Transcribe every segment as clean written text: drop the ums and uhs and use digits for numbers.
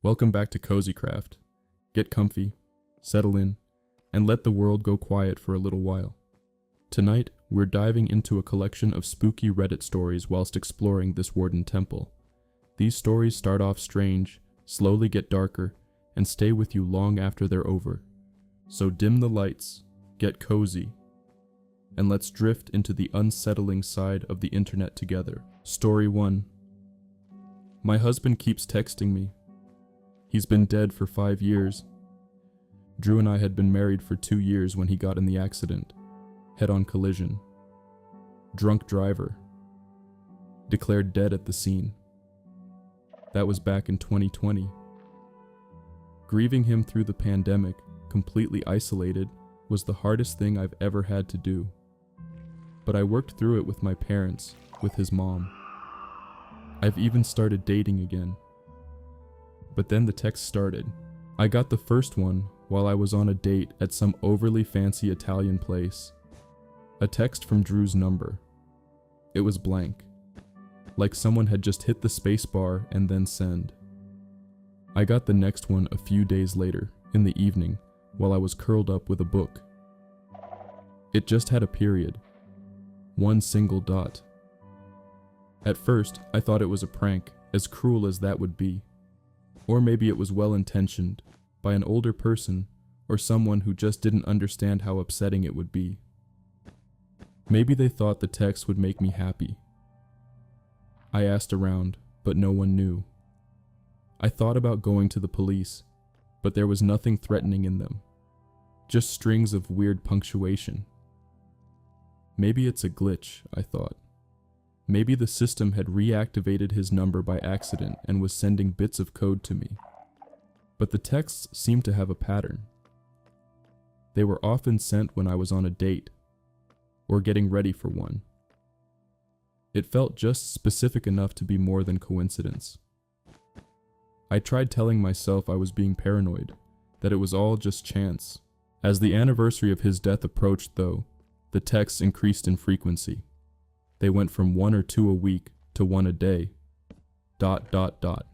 Welcome back to Cozy Craft. Get comfy, settle in, and let the world go quiet for a little while. Tonight, we're diving into a collection of spooky Reddit stories whilst exploring this Warden Temple. These stories start off strange, slowly get darker, and stay with you long after they're over. So dim the lights, get cozy, and let's drift into the unsettling side of the internet together. Story 1. My husband keeps texting me. He's been dead for 5 years. Drew and I had been married for 2 years when he got in the accident. Head-on collision. Drunk driver. Declared dead at the scene. That was back in 2020. Grieving him through the pandemic, completely isolated, was the hardest thing I've ever had to do. But I worked through it with my parents, with his mom. I've even started dating again. But then the text started. I got the first one while I was on a date at some overly fancy Italian place. A text from Drew's number. It was blank. Like someone had just hit the space bar and then send. I got the next one a few days later, in the evening, while I was curled up with a book. It just had a period. One single dot. At first, I thought it was a prank, as cruel as that would be. Or maybe it was well-intentioned, by an older person, or someone who just didn't understand how upsetting it would be. Maybe they thought the text would make me happy. I asked around, but no one knew. I thought about going to the police, but there was nothing threatening in them. Just strings of weird punctuation. Maybe it's a glitch, I thought. Maybe the system had reactivated his number by accident and was sending bits of code to me. But the texts seemed to have a pattern. They were often sent when I was on a date, or getting ready for one. It felt just specific enough to be more than coincidence. I tried telling myself I was being paranoid, that it was all just chance. As the anniversary of his death approached, though, the texts increased in frequency. They went from 1 or 2 a week to 1 a day. Dot, dot, dot.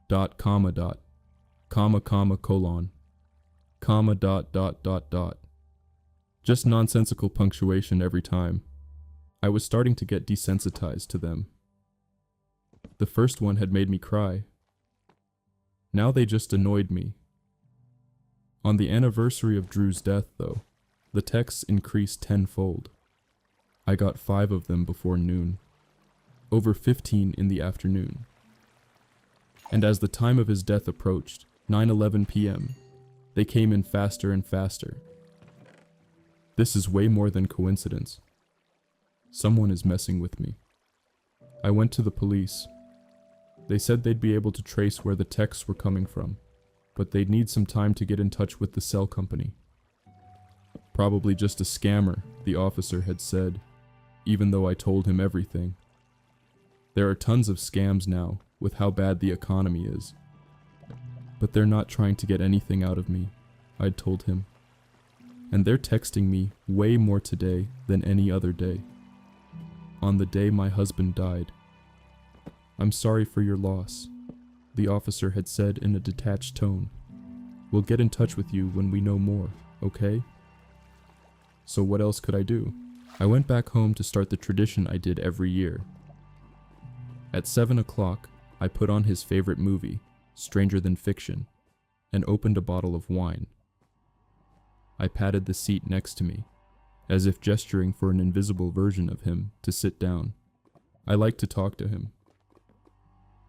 Dot, comma, dot. Comma, comma, colon. Comma, dot, dot, dot, dot. Just nonsensical punctuation every time. I was starting to get desensitized to them. The first one had made me cry. Now they just annoyed me. On the anniversary of Drew's death, though, the texts increased tenfold. I got 5 of them before noon, over 15 in the afternoon. And as the time of his death approached, 9:11 p.m., they came in faster and faster. This is way more than coincidence. Someone is messing with me. I went to the police. They said they'd be able to trace where the texts were coming from, but they'd need some time to get in touch with the cell company. Probably just a scammer, the officer had said, even though I told him everything. There are tons of scams now, with how bad the economy is. But they're not trying to get anything out of me, I'd told him. And they're texting me way more today than any other day. On the day my husband died. I'm sorry for your loss, the officer had said in a detached tone. We'll get in touch with you when we know more, okay? So what else could I do? I went back home to start the tradition I did every year. At 7 o'clock, I put on his favorite movie, Stranger Than Fiction, and opened a bottle of wine. I patted the seat next to me, as if gesturing for an invisible version of him to sit down. I liked to talk to him.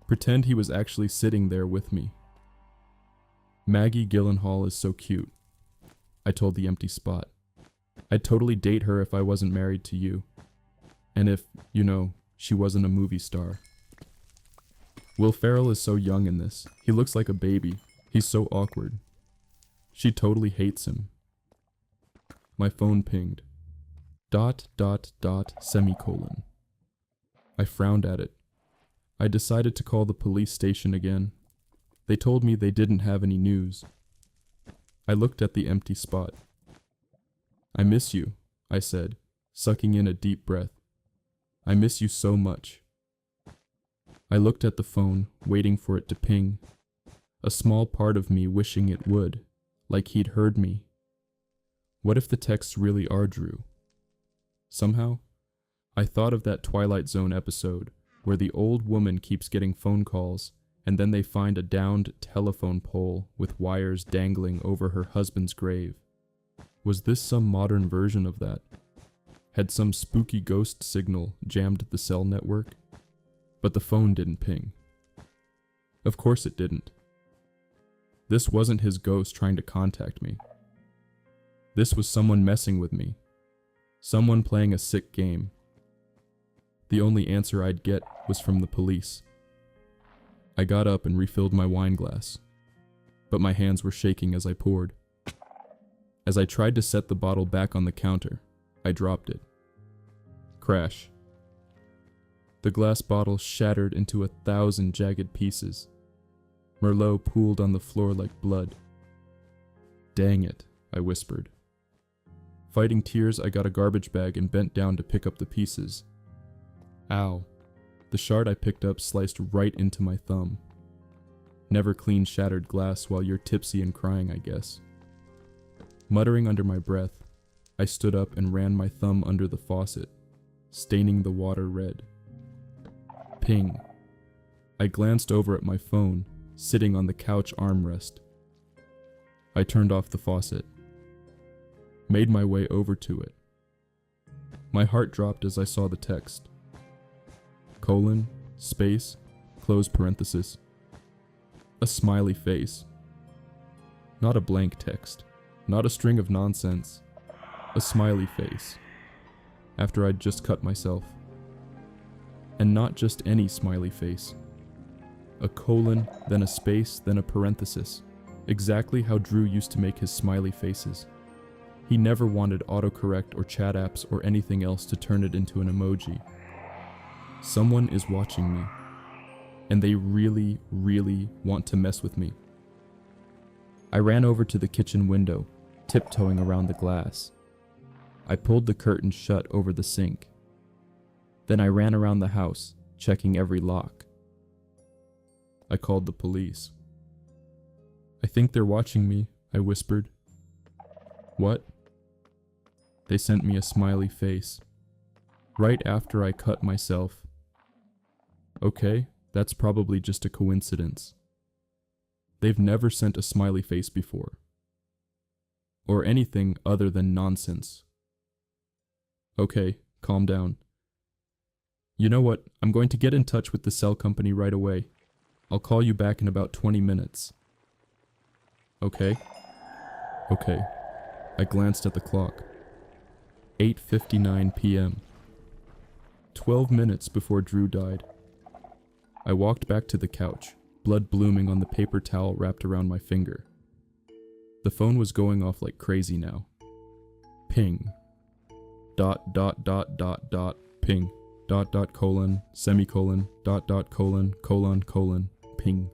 Pretend he was actually sitting there with me. Maggie Gyllenhaal is so cute, I told the empty spot. I'd totally date her if I wasn't married to you. And if, she wasn't a movie star. Will Ferrell is so young in this. He looks like a baby. He's so awkward. She totally hates him. My phone pinged. ... semicolon. I frowned at it. I decided to call the police station again. They told me they didn't have any news. I looked at the empty spot. I miss you, I said, sucking in a deep breath. I miss you so much. I looked at the phone, waiting for it to ping. a small part of me wishing it would, like he'd heard me. What if the texts really are Drew? Somehow, I thought of that Twilight Zone episode where the old woman keeps getting phone calls and then they find a downed telephone pole with wires dangling over her husband's grave. Was this some modern version of that? Had some spooky ghost signal jammed the cell network? But the phone didn't ping. Of course it didn't. This wasn't his ghost trying to contact me. This was someone messing with me. Someone playing a sick game. The only answer I'd get was from the police. I got up and refilled my wine glass, but my hands were shaking as I poured. As I tried to set the bottle back on the counter, I dropped it. Crash. The glass bottle shattered into 1,000 jagged pieces. Merlot pooled on the floor like blood. Dang it, I whispered. Fighting tears, I got a garbage bag and bent down to pick up the pieces. Ow. The shard I picked up sliced right into my thumb. Never clean shattered glass while you're tipsy and crying, I guess. Muttering under my breath, I stood up and ran my thumb under the faucet, staining the water red. Ping. I glanced over at my phone, sitting on the couch armrest. I turned off the faucet. Made my way over to it. My heart dropped as I saw the text. Colon, space, close parenthesis. A smiley face. Not a blank text. Not a string of nonsense. A smiley face. After I'd just cut myself. And not just any smiley face. A colon, then a space, then a parenthesis. Exactly how Drew used to make his smiley faces. He never wanted autocorrect or chat apps or anything else to turn it into an emoji. Someone is watching me, and they really, really want to mess with me. I ran over to the kitchen window, tiptoeing around the glass. I pulled the curtain shut over the sink. Then I ran around the house, checking every lock. I called the police. I think they're watching me, I whispered. What? They sent me a smiley face. Right after I cut myself. Okay, that's probably just a coincidence. They've never sent a smiley face before. Or anything other than nonsense. Okay, calm down. You know what? I'm going to get in touch with the cell company right away. I'll call you back in about 20 minutes. Okay? Okay. I glanced at the clock. 8:59 p.m. 12 minutes before Drew died. I walked back to the couch, blood blooming on the paper towel wrapped around my finger. The phone was going off like crazy now. Ping. Dot dot dot dot dot ping. Dot dot colon, semicolon, dot dot colon, colon colon, ping.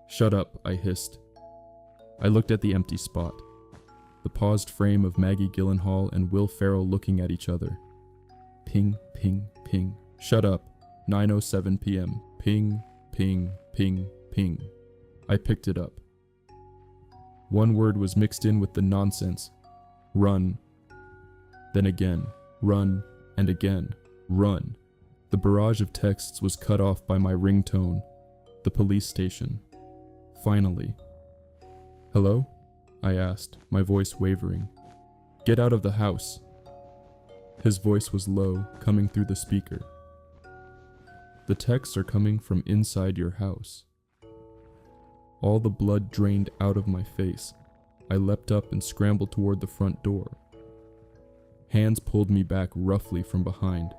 Shut up, I hissed. I looked at the empty spot. The paused frame of Maggie Gyllenhaal and Will Ferrell looking at each other. Ping, ping, ping. Shut up. 9:07 p.m. Ping, ping, ping, ping. I picked it up. One word was mixed in with the nonsense. Run. Then again. Run. And again. Run. The barrage of texts was cut off by my ringtone. The police station. Finally. Hello? I asked, my voice wavering. Get out of the house. His voice was low, coming through the speaker. The texts are coming from inside your house. All the blood drained out of my face. I leapt up and scrambled toward the front door. Hands pulled me back roughly from behind.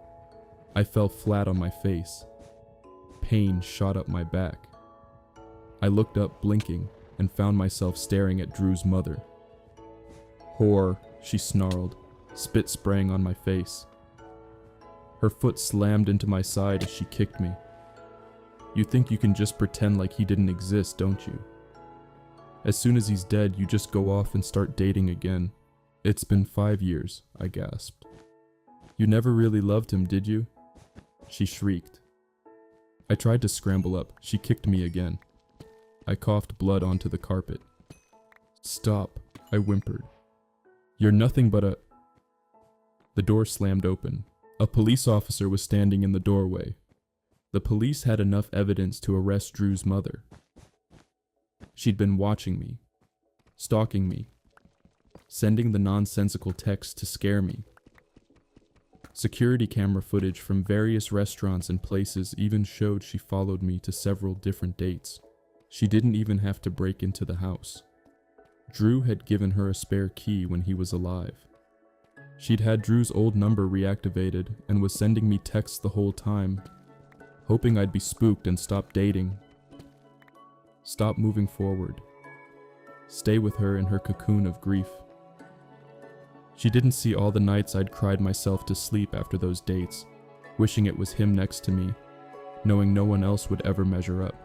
I fell flat on my face. Pain shot up my back. I looked up, blinking, and found myself staring at Drew's mother. Whore, she snarled, spit spraying on my face. Her foot slammed into my side as she kicked me. You think you can just pretend like he didn't exist, don't you? As soon as he's dead, you just go off and start dating again. It's been 5 years, I gasped. You never really loved him, did you? She shrieked. I tried to scramble up. She kicked me again. I coughed blood onto the carpet. "Stop," I whimpered. "You're nothing but a—" The door slammed open. A police officer was standing in the doorway. The police had enough evidence to arrest Drew's mother. She'd been watching me, stalking me, sending the nonsensical texts to scare me. Security camera footage from various restaurants and places even showed she followed me to several different dates. She didn't even have to break into the house. Drew had given her a spare key when he was alive. She'd had Drew's old number reactivated and was sending me texts the whole time, hoping I'd be spooked and stop dating. Stop moving forward. Stay with her in her cocoon of grief. She didn't see all the nights I'd cried myself to sleep after those dates, wishing it was him next to me, knowing no one else would ever measure up.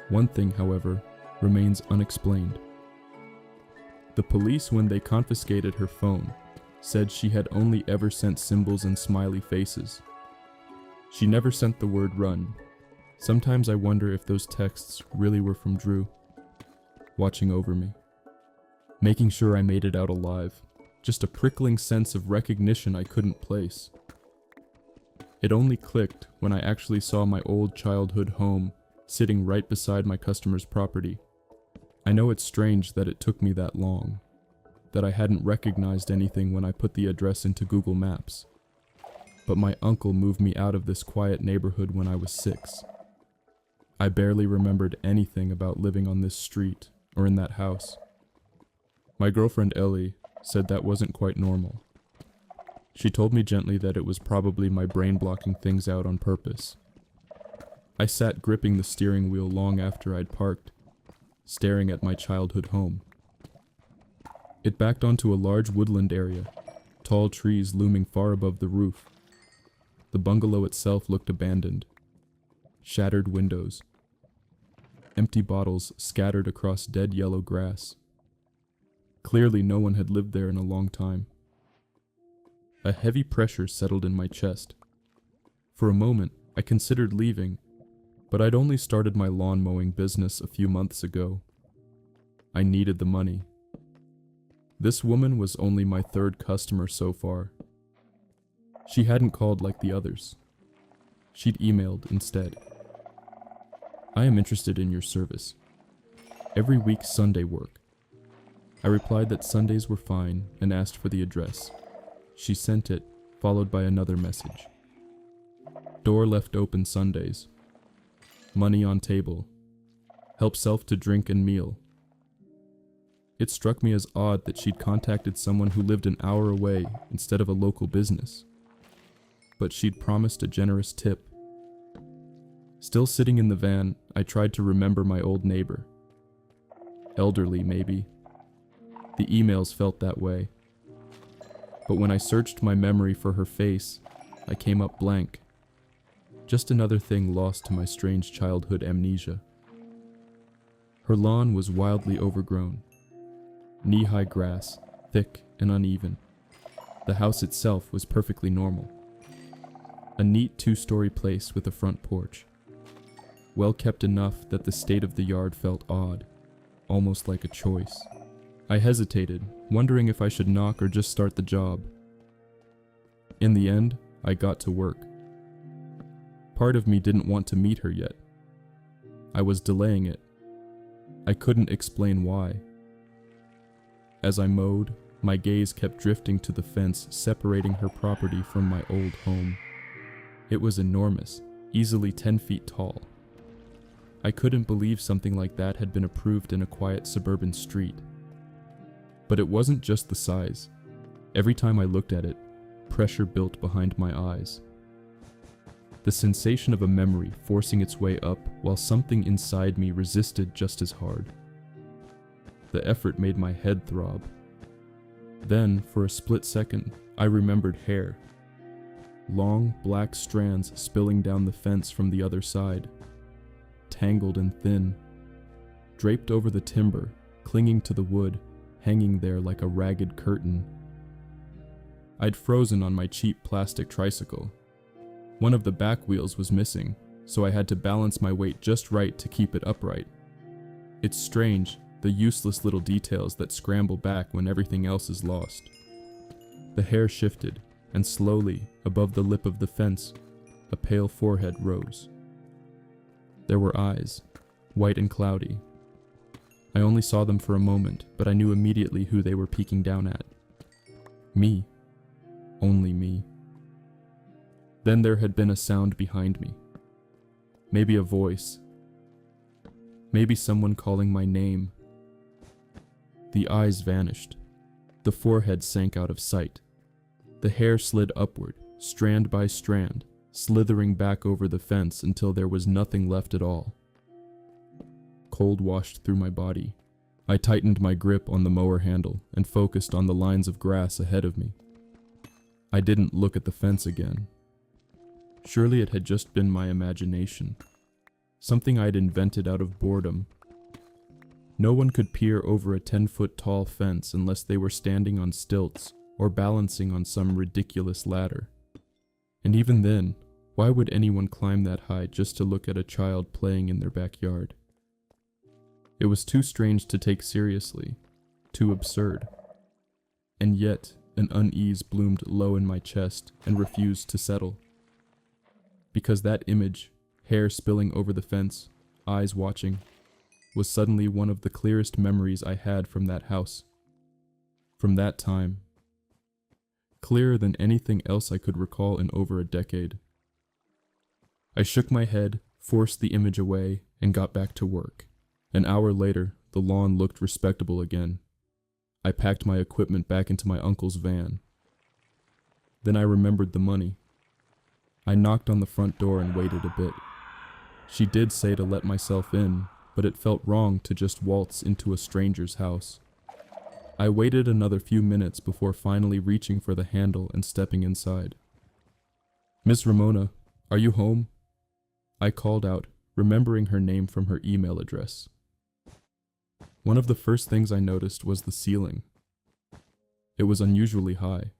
One thing, however, remains unexplained. The police, when they confiscated her phone, said she had only ever sent symbols and smiley faces. She never sent the word run. Sometimes I wonder if those texts really were from Drew, watching over me, making sure I made it out alive. Just a prickling sense of recognition I couldn't place. It only clicked when I actually saw my old childhood home sitting right beside my customer's property. I know it's strange that it took me that long, that I hadn't recognized anything when I put the address into Google Maps. But my uncle moved me out of this quiet neighborhood when I was 6. I barely remembered anything about living on this street or in that house. My girlfriend Ellie said that wasn't quite normal. She told me gently that it was probably my brain blocking things out on purpose. I sat gripping the steering wheel long after I'd parked, staring at my childhood home. It backed onto a large woodland area, tall trees looming far above the roof. The bungalow itself looked abandoned. Shattered windows. Empty bottles scattered across dead yellow grass. Clearly no one had lived there in a long time. A heavy pressure settled in my chest. For a moment, I considered leaving, but I'd only started my lawn mowing business a few months ago. I needed the money. This woman was only my 3rd customer so far. She hadn't called like the others. She'd emailed instead. "I am interested in your service. Every week Sunday work." I replied that Sundays were fine and asked for the address. She sent it, followed by another message. Door left open Sundays. Money on table. Help self to drink and meal. It struck me as odd that she'd contacted someone who lived an hour away instead of a local business. But she'd promised a generous tip. Still sitting in the van, I tried to remember my old neighbor. Elderly, maybe. The emails felt that way. But when I searched my memory for her face, I came up blank. Just another thing lost to my strange childhood amnesia. Her lawn was wildly overgrown. Knee-high grass, thick and uneven. The house itself was perfectly normal. A neat 2-story place with a front porch. Well kept enough that the state of the yard felt odd, almost like a choice. I hesitated, wondering if I should knock or just start the job. In the end, I got to work. Part of me didn't want to meet her yet. I was delaying it. I couldn't explain why. As I mowed, my gaze kept drifting to the fence separating her property from my old home. It was enormous, easily 10 feet tall. I couldn't believe something like that had been approved in a quiet suburban street. But it wasn't just the size. Every time I looked at it, pressure built behind my eyes. The sensation of a memory forcing its way up while something inside me resisted just as hard. The effort made my head throb. Then, for a split second, I remembered hair. Long, black strands spilling down the fence from the other side. Tangled and thin. Draped over the timber, clinging to the wood, hanging there like a ragged curtain. I'd frozen on my cheap plastic tricycle. One of the back wheels was missing, so I had to balance my weight just right to keep it upright. It's strange, the useless little details that scramble back when everything else is lost. The hair shifted, and slowly, above the lip of the fence, a pale forehead rose. There were eyes, white and cloudy. I only saw them for a moment, but I knew immediately who they were peeking down at. Me. Only me. Then there had been a sound behind me. Maybe a voice. Maybe someone calling my name. The eyes vanished. The forehead sank out of sight. The hair slid upward, strand by strand, slithering back over the fence until there was nothing left at all. Cold washed through my body. I tightened my grip on the mower handle and focused on the lines of grass ahead of me. I didn't look at the fence again. Surely it had just been my imagination. Something I'd invented out of boredom. No one could peer over a 10-foot tall fence unless they were standing on stilts or balancing on some ridiculous ladder. And even then, why would anyone climb that high just to look at a child playing in their backyard? It was too strange to take seriously, too absurd. And yet, an unease bloomed low in my chest and refused to settle. Because that image, hair spilling over the fence, eyes watching, was suddenly one of the clearest memories I had from that house. From that time. Clearer than anything else I could recall in over a decade. I shook my head, forced the image away, and got back to work. An hour later, the lawn looked respectable again. I packed my equipment back into my uncle's van. Then I remembered the money. I knocked on the front door and waited a bit. She did say to let myself in, but it felt wrong to just waltz into a stranger's house. I waited another few minutes before finally reaching for the handle and stepping inside. "Miss Ramona, are you home?" I called out, remembering her name from her email address. One of the first things I noticed was the ceiling. It was unusually high.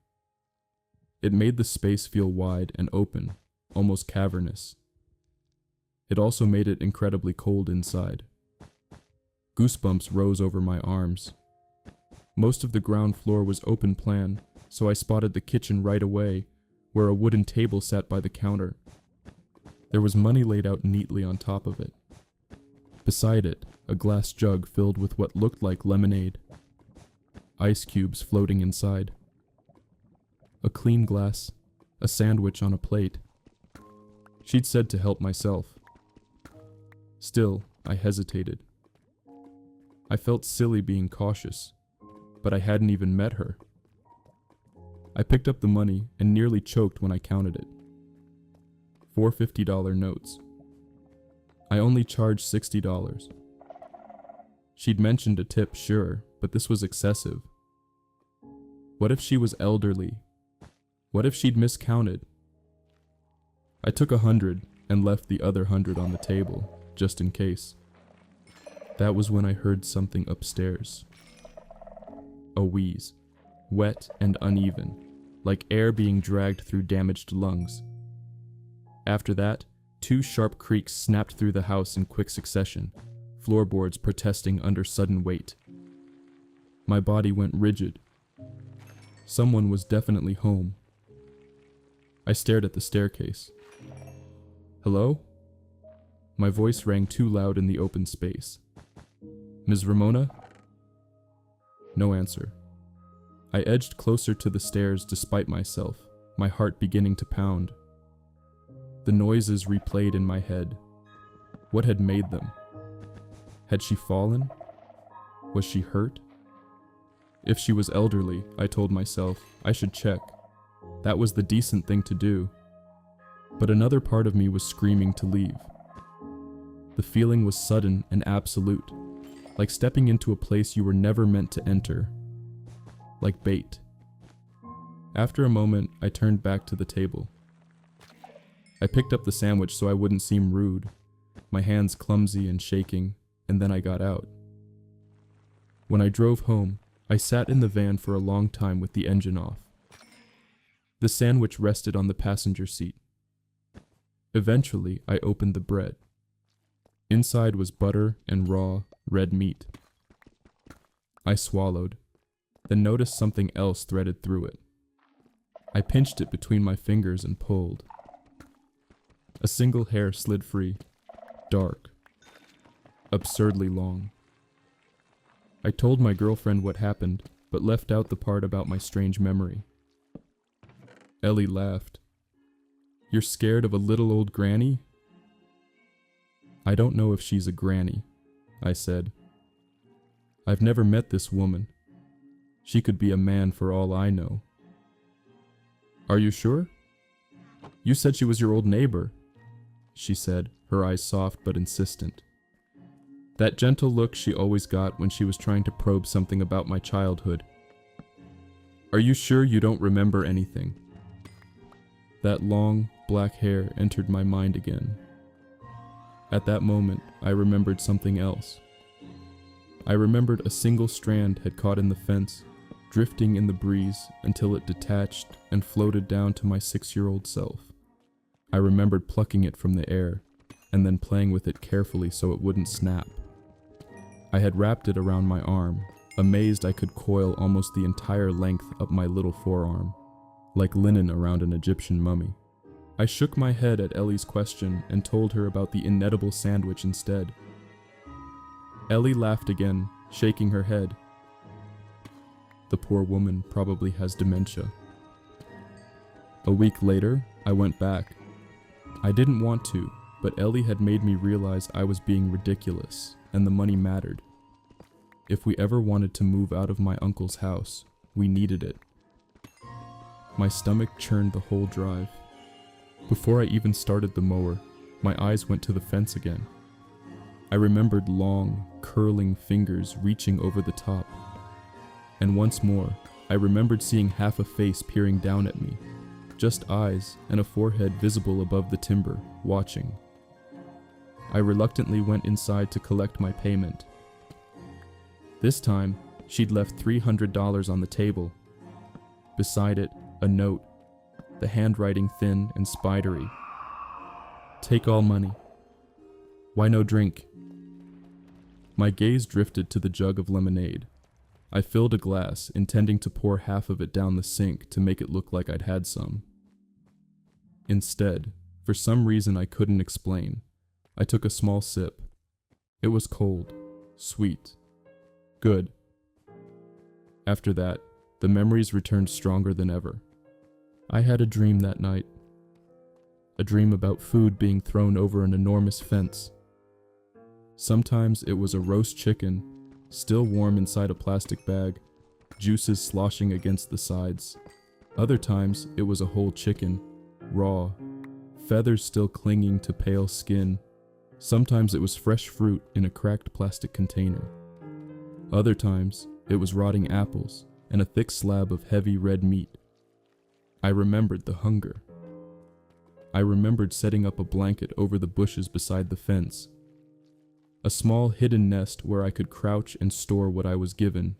It made the space feel wide and open, almost cavernous. It also made it incredibly cold inside. Goosebumps rose over my arms. Most of the ground floor was open plan, so I spotted the kitchen right away, where a wooden table sat by the counter. There was money laid out neatly on top of it. Beside it, a glass jug filled with what looked like lemonade. Ice cubes floating inside. A clean glass, a sandwich on a plate. She'd said to help myself. Still, I hesitated. I felt silly being cautious, but I hadn't even met her. I picked up the money and nearly choked when I counted it. 4 $50 notes. I only charged $60. She'd mentioned a tip, sure, but this was excessive. What if she was elderly? What if she'd miscounted? I took 100 and left the other 100 on the table, just in case. That was when I heard something upstairs. A wheeze, wet and uneven, like air being dragged through damaged lungs. After that, 2 sharp creaks snapped through the house in quick succession, floorboards protesting under sudden weight. My body went rigid. Someone was definitely home. I stared at the staircase. "Hello?" My voice rang too loud in the open space. "Ms. Ramona?" No answer. I edged closer to the stairs despite myself, my heart beginning to pound. The noises replayed in my head. What had made them? Had she fallen? Was she hurt? If she was elderly, I told myself, I should check. That was the decent thing to do. But another part of me was screaming to leave. The feeling was sudden and absolute, like stepping into a place you were never meant to enter. Like bait. After a moment, I turned back to the table. I picked up the sandwich so I wouldn't seem rude, my hands clumsy and shaking, and then I got out. When I drove home, I sat in the van for a long time with the engine off. The sandwich rested on the passenger seat. Eventually, I opened the bread. Inside was butter and raw, red meat. I swallowed, then noticed something else threaded through it. I pinched it between my fingers and pulled. A single hair slid free, dark, absurdly long. I told my girlfriend what happened, but left out the part about my strange memory. Ellie laughed. "You're scared of a little old granny?" "I don't know if she's a granny," I said. "I've never met this woman. She could be a man for all I know." "Are you sure? You said she was your old neighbor," she said, her eyes soft but insistent. That gentle look she always got when she was trying to probe something about my childhood. "Are you sure you don't remember anything?" That long, black hair entered my mind again. At that moment, I remembered something else. I remembered a single strand had caught in the fence, drifting in the breeze until it detached and floated down to my 6-year-old self. I remembered plucking it from the air, and then playing with it carefully so it wouldn't snap. I had wrapped it around my arm, amazed I could coil almost the entire length up my little forearm, like linen around an Egyptian mummy. I shook my head at Ellie's question and told her about the inedible sandwich instead. Ellie laughed again, shaking her head. The poor woman probably has dementia. A week later, I went back. I didn't want to, but Ellie had made me realize I was being ridiculous, and the money mattered. If we ever wanted to move out of my uncle's house, we needed it. My stomach churned the whole drive. Before I even started the mower, my eyes went to the fence again. I remembered long, curling fingers reaching over the top. And once more, I remembered seeing half a face peering down at me, just eyes and a forehead visible above the timber, watching. I reluctantly went inside to collect my payment. This time, she'd left $300 on the table. Beside it, a note, the handwriting thin and spidery. "Take all money. Why no drink?" My gaze drifted to the jug of lemonade. I filled a glass, intending to pour half of it down the sink to make it look like I'd had some. Instead, for some reason I couldn't explain, I took a small sip. It was cold, sweet, good. After that, the memories returned stronger than ever. I had a dream that night. A dream about food being thrown over an enormous fence. Sometimes it was a roast chicken, still warm inside a plastic bag, juices sloshing against the sides. Other times it was a whole chicken, raw, feathers still clinging to pale skin. Sometimes it was fresh fruit in a cracked plastic container. Other times it was rotting apples and a thick slab of heavy red meat. I remembered the hunger. I remembered setting up a blanket over the bushes beside the fence. A small hidden nest where I could crouch and store what I was given.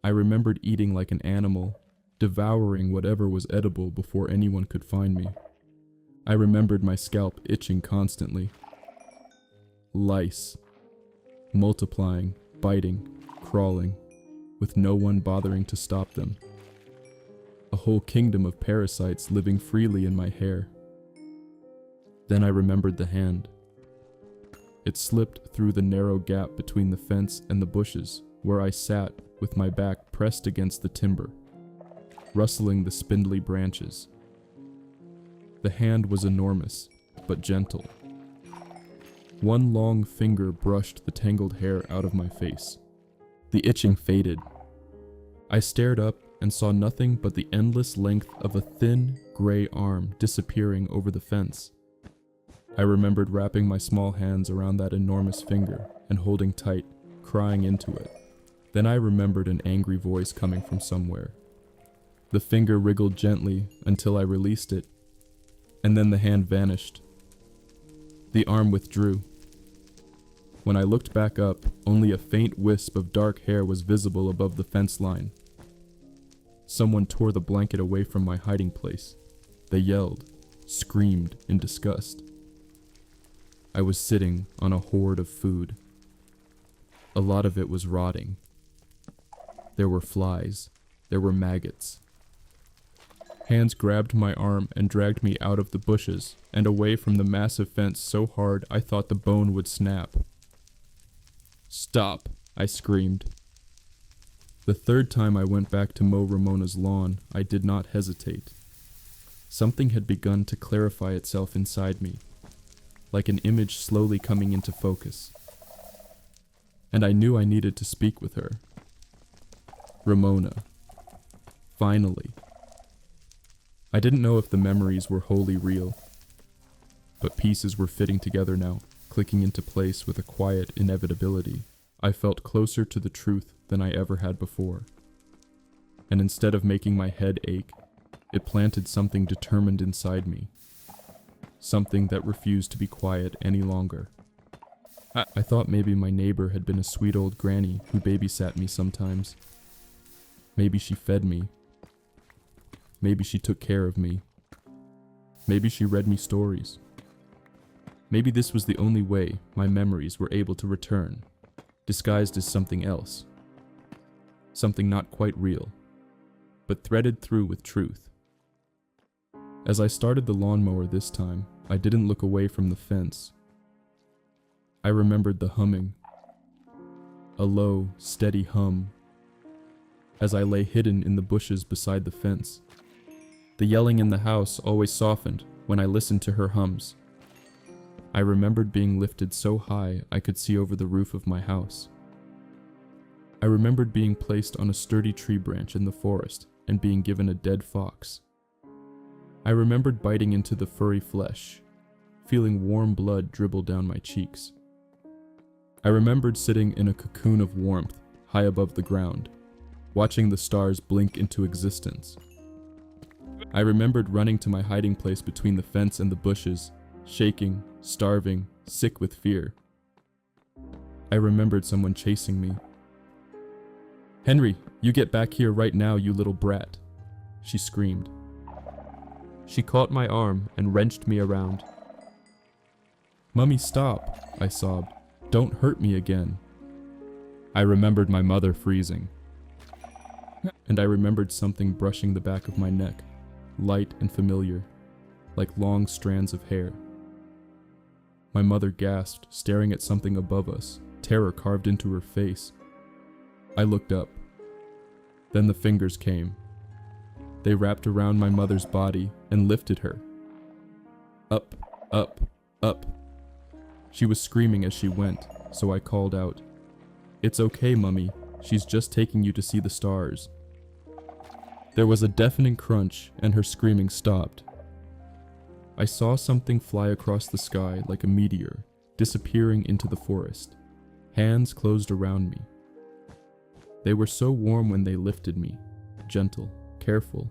I remembered eating like an animal, devouring whatever was edible before anyone could find me. I remembered my scalp itching constantly. Lice. Multiplying, biting, crawling, with no one bothering to stop them. A whole kingdom of parasites living freely in my hair. Then I remembered the hand. It slipped through the narrow gap between the fence and the bushes, where I sat with my back pressed against the timber, rustling the spindly branches. The hand was enormous, but gentle. One long finger brushed the tangled hair out of my face. The itching faded. I stared up and saw nothing but the endless length of a thin, gray arm disappearing over the fence. I remembered wrapping my small hands around that enormous finger and holding tight, crying into it. Then I remembered an angry voice coming from somewhere. The finger wriggled gently until I released it, and then the hand vanished. The arm withdrew. When I looked back up, only a faint wisp of dark hair was visible above the fence line. Someone tore the blanket away from my hiding place. They yelled, screamed in disgust. I was sitting on a hoard of food. A lot of it was rotting. There were flies. There were maggots. Hands grabbed my arm and dragged me out of the bushes and away from the massive fence so hard I thought the bone would snap. "Stop!" I screamed. The third time I went back to mow Ramona's lawn, I did not hesitate. Something had begun to clarify itself inside me, like an image slowly coming into focus. And I knew I needed to speak with her. Ramona. Finally. I didn't know if the memories were wholly real, but pieces were fitting together now, clicking into place with a quiet inevitability. I felt closer to the truth than I ever had before. And instead of making my head ache, it planted something determined inside me. Something that refused to be quiet any longer. I thought maybe my neighbor had been a sweet old granny who babysat me sometimes. Maybe she fed me. Maybe she took care of me. Maybe she read me stories. Maybe this was the only way my memories were able to return, disguised as something else. Something not quite real, but threaded through with truth. As I started the lawnmower this time, I didn't look away from the fence. I remembered the humming. A low, steady hum. As I lay hidden in the bushes beside the fence. The yelling in the house always softened when I listened to her hums. I remembered being lifted so high I could see over the roof of my house. I remembered being placed on a sturdy tree branch in the forest and being given a dead fox. I remembered biting into the furry flesh, feeling warm blood dribble down my cheeks. I remembered sitting in a cocoon of warmth high above the ground, watching the stars blink into existence. I remembered running to my hiding place between the fence and the bushes, shaking, starving, sick with fear. I remembered someone chasing me. "Henry, you get back here right now, you little brat," she screamed. She caught my arm and wrenched me around. "Mummy, stop," I sobbed. "Don't hurt me again." I remembered my mother freezing. And I remembered something brushing the back of my neck, light and familiar, like long strands of hair. My mother gasped, staring at something above us, terror carved into her face. I looked up. Then the fingers came. They wrapped around my mother's body and lifted her. Up, up, up. She was screaming as she went, so I called out, "It's okay, Mummy. She's just taking you to see the stars." There was a deafening crunch, and her screaming stopped. I saw something fly across the sky like a meteor, disappearing into the forest. Hands closed around me. They were so warm when they lifted me, gentle, careful,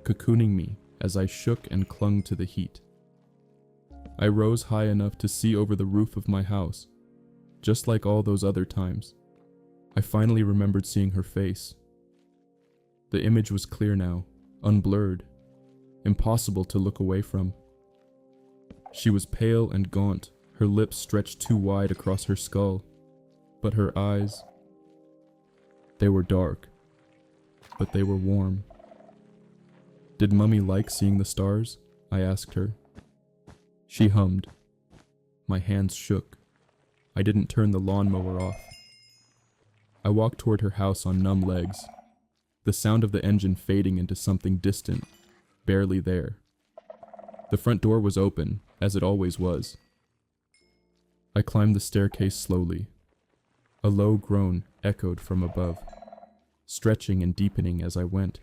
cocooning me as I shook and clung to the heat. I rose high enough to see over the roof of my house, just like all those other times. I finally remembered seeing her face. The image was clear now, unblurred, impossible to look away from. She was pale and gaunt, her lips stretched too wide across her skull, but her eyes, they were dark, but they were warm. "Did Mummy like seeing the stars?" I asked her. She hummed. My hands shook. I didn't turn the lawnmower off. I walked toward her house on numb legs, the sound of the engine fading into something distant, barely there. The front door was open, as it always was. I climbed the staircase slowly. A low groan echoed from above, stretching and deepening as I went.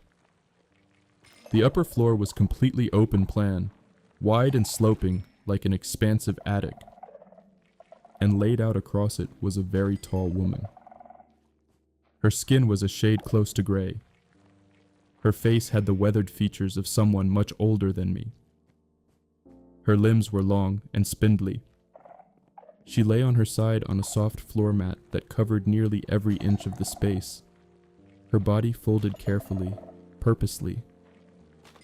The upper floor was completely open plan, wide and sloping like an expansive attic, and laid out across it was a very tall woman. Her skin was a shade close to gray. Her face had the weathered features of someone much older than me. Her limbs were long and spindly. She lay on her side on a soft floor mat that covered nearly every inch of the space, her body folded carefully, purposely,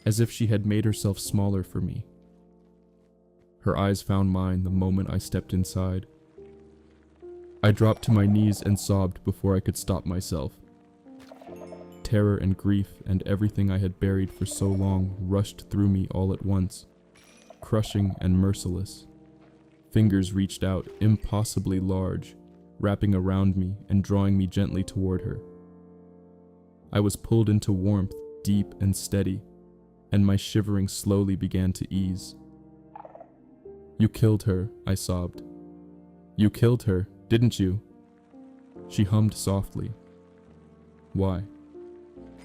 as if she had made herself smaller for me. Her eyes found mine the moment I stepped inside. I dropped to my knees and sobbed before I could stop myself. Terror and grief and everything I had buried for so long rushed through me all at once, crushing and merciless. Fingers reached out, impossibly large, wrapping around me and drawing me gently toward her. I was pulled into warmth, deep and steady, and my shivering slowly began to ease. "You killed her," I sobbed. "You killed her, didn't you?" She hummed softly. "Why?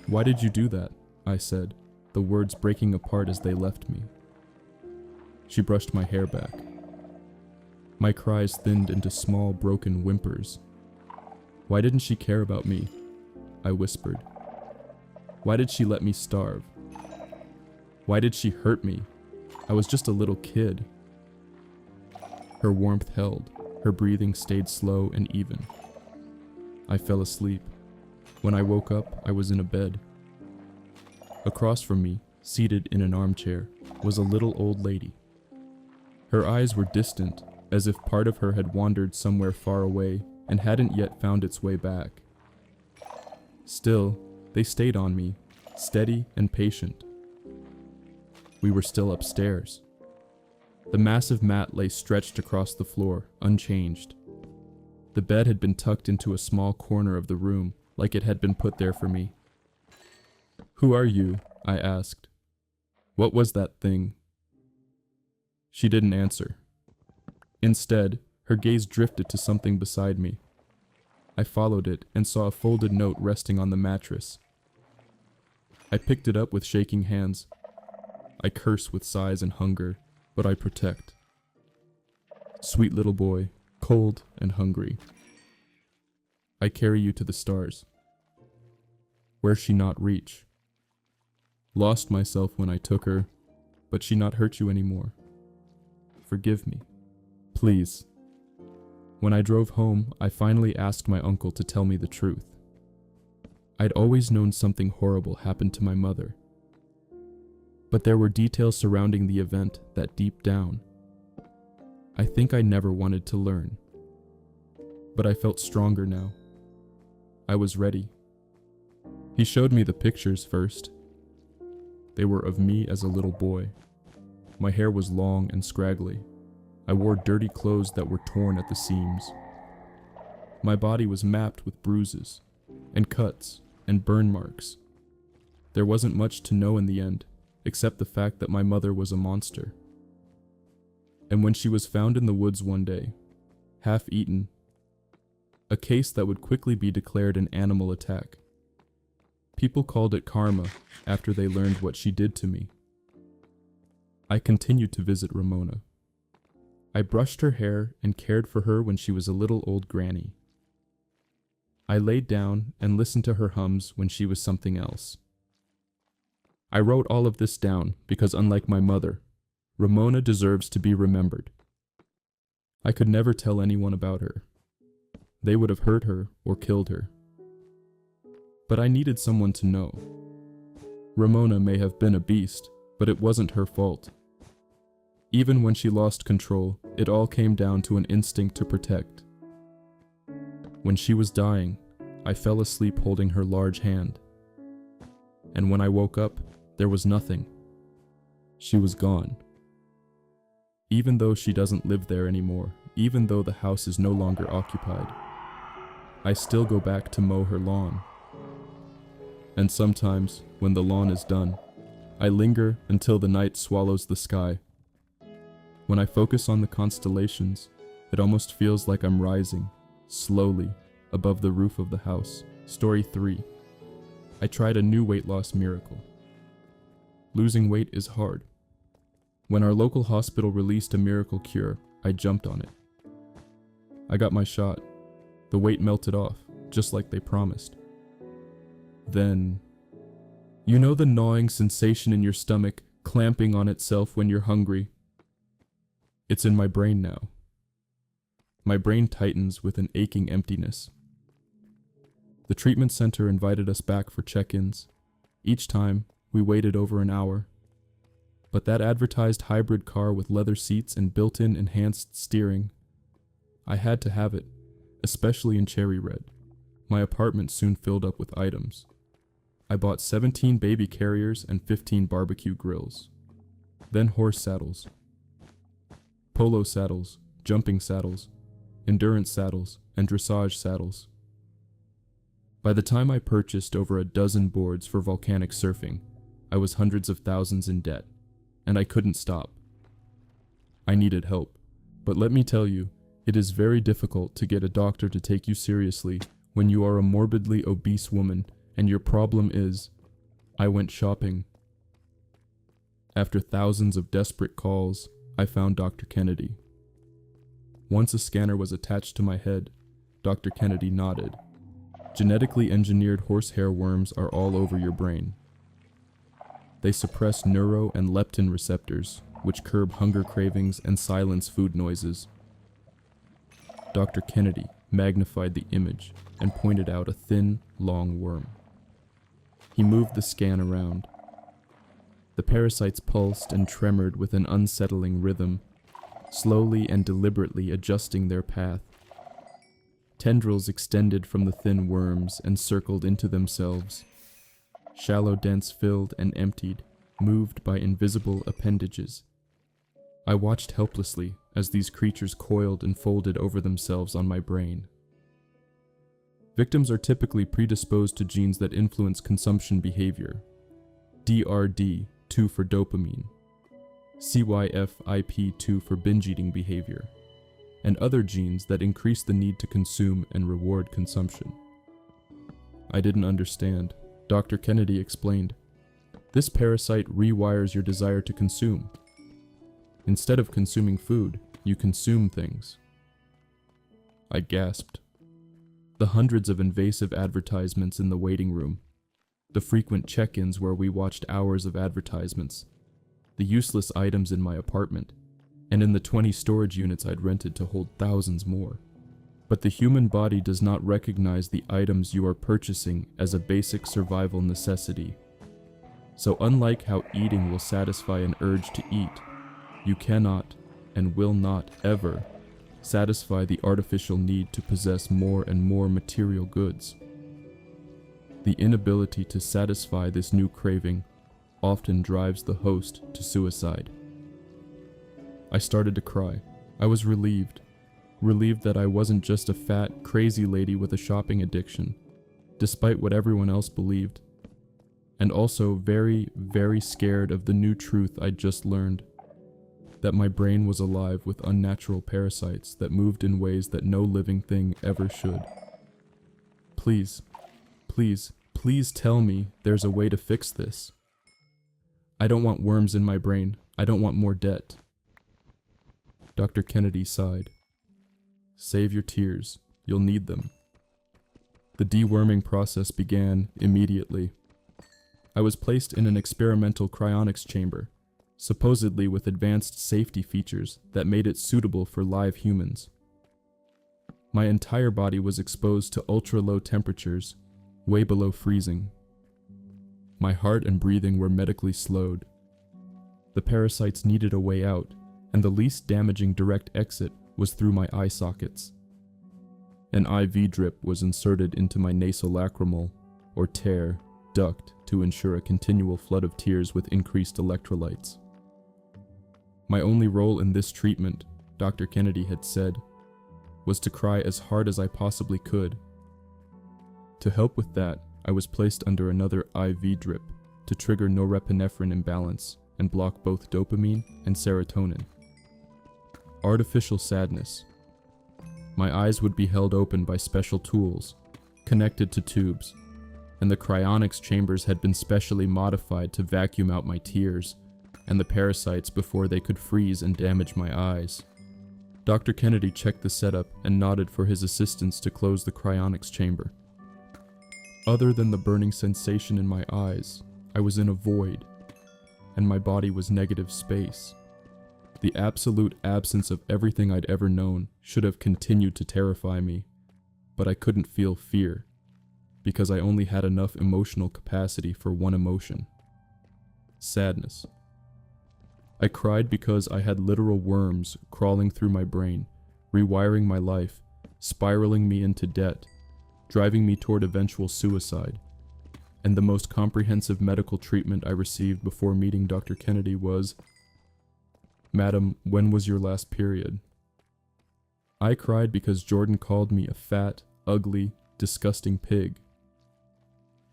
Why did you do that?" I said, the words breaking apart as they left me. She brushed my hair back. My cries thinned into small, broken whimpers. "Why didn't she care about me?" I whispered. "Why did she let me starve? Why did she hurt me? I was just a little kid." Her warmth held. Her breathing stayed slow and even. I fell asleep. When I woke up, I was in a bed. Across from me, seated in an armchair, was a little old lady. Her eyes were distant, as if part of her had wandered somewhere far away and hadn't yet found its way back. Still, they stayed on me, steady and patient. We were still upstairs. The massive mat lay stretched across the floor, unchanged. The bed had been tucked into a small corner of the room, like it had been put there for me. "Who are you?" I asked. "What was that thing?" She didn't answer. Instead, her gaze drifted to something beside me. I followed it and saw a folded note resting on the mattress. I picked it up with shaking hands. I curse with sighs and hunger, but I protect. "Sweet little boy, cold and hungry. I carry you to the stars, where she not reach. Lost myself when I took her, but she not hurt you anymore. Forgive me, please." When I drove home, I finally asked my uncle to tell me the truth. I'd always known something horrible happened to my mother, but there were details surrounding the event that deep down, I think I never wanted to learn. But I felt stronger now. I was ready. He showed me the pictures first. They were of me as a little boy. My hair was long and scraggly. I wore dirty clothes that were torn at the seams. My body was mapped with bruises, and cuts, and burn marks. There wasn't much to know in the end, except the fact that my mother was a monster. And when she was found in the woods one day, half eaten, a case that would quickly be declared an animal attack. People called it karma after they learned what she did to me. I continued to visit Ramona. I brushed her hair and cared for her when she was a little old granny. I laid down and listened to her hums when she was something else. I wrote all of this down because, unlike my mother, Ramona deserves to be remembered. I could never tell anyone about her. They would have hurt her or killed her. But I needed someone to know. Ramona may have been a beast, but it wasn't her fault. Even when she lost control, it all came down to an instinct to protect. When she was dying, I fell asleep holding her large hand. And when I woke up, there was nothing. She was gone. Even though she doesn't live there anymore, even though the house is no longer occupied, I still go back to mow her lawn. And sometimes, when the lawn is done, I linger until the night swallows the sky. When I focus on the constellations, it almost feels like I'm rising, slowly, above the roof of the house. Story 3. I tried a new weight loss miracle. Losing weight is hard. When our local hospital released a miracle cure, I jumped on it. I got my shot. The weight melted off, just like they promised. Then, you know the gnawing sensation in your stomach, clamping on itself when you're hungry? It's in my brain now. My brain tightens with an aching emptiness. The treatment center invited us back for check-ins. Each time, we waited over an hour. But that advertised hybrid car with leather seats and built-in enhanced steering, I had to have it, especially in cherry red. My apartment soon filled up with items. I bought 17 baby carriers and 15 barbecue grills. Then horse saddles, polo saddles, jumping saddles, endurance saddles, and dressage saddles. By the time I purchased over a dozen boards for volcanic surfing, I was hundreds of thousands in debt, and I couldn't stop. I needed help, but let me tell you, it is very difficult to get a doctor to take you seriously when you are a morbidly obese woman and your problem is, I went shopping. After thousands of desperate calls, I found Dr. Kennedy. Once a scanner was attached to my head, Dr. Kennedy nodded. Genetically engineered horsehair worms are all over your brain. They suppress neuro and leptin receptors, which curb hunger cravings and silence food noises. Dr. Kennedy magnified the image and pointed out a thin, long worm. He moved the scan around. The parasites pulsed and tremored with an unsettling rhythm, slowly and deliberately adjusting their path. Tendrils extended from the thin worms and circled into themselves. Shallow dents filled and emptied, moved by invisible appendages. I watched helplessly as these creatures coiled and folded over themselves on my brain. Victims are typically predisposed to genes that influence consumption behavior. DRD, 2 for dopamine, CYFIP2 for binge eating behavior, and other genes that increase the need to consume and reward consumption. I didn't understand. Dr. Kennedy explained, "This parasite rewires your desire to consume. Instead of consuming food, you consume things." I gasped. The hundreds of invasive advertisements in the waiting room, the frequent check-ins where we watched hours of advertisements, the useless items in my apartment, and in the 20 storage units I'd rented to hold thousands more. But the human body does not recognize the items you are purchasing as a basic survival necessity. So unlike how eating will satisfy an urge to eat, you cannot and will not ever satisfy the artificial need to possess more and more material goods. The inability to satisfy this new craving often drives the host to suicide. I started to cry. I was relieved that I wasn't just a fat, crazy lady with a shopping addiction, despite what everyone else believed, and also very, very scared of the new truth I'd just learned, that my brain was alive with unnatural parasites that moved in ways that no living thing ever should. Please, please, please tell me there's a way to fix this. I don't want worms in my brain. I don't want more debt. Dr. Kennedy sighed. Save your tears. You'll need them. The deworming process began immediately. I was placed in an experimental cryonics chamber, supposedly with advanced safety features that made it suitable for live humans. My entire body was exposed to ultra-low temperatures, way below freezing. My heart and breathing were medically slowed. The parasites needed a way out, and the least damaging direct exit was through my eye sockets. An IV drip was inserted into my nasolacrimal, or tear, duct to ensure a continual flood of tears with increased electrolytes. My only role in this treatment, Dr. Kennedy had said, was to cry as hard as I possibly could. To help with that, I was placed under another IV drip to trigger norepinephrine imbalance and block both dopamine and serotonin. Artificial sadness. My eyes would be held open by special tools, connected to tubes, and the cryonics chambers had been specially modified to vacuum out my tears and the parasites before they could freeze and damage my eyes. Dr. Kennedy checked the setup and nodded for his assistants to close the cryonics chamber. Other than the burning sensation in my eyes, I was in a void, and my body was negative space. The absolute absence of everything I'd ever known should have continued to terrify me, but I couldn't feel fear, because I only had enough emotional capacity for one emotion: sadness. I cried because I had literal worms crawling through my brain, rewiring my life, spiraling me into debt, driving me toward eventual suicide. And the most comprehensive medical treatment I received before meeting Dr. Kennedy was, "Madam, when was your last period?" I cried because Jordan called me a fat, ugly, disgusting pig.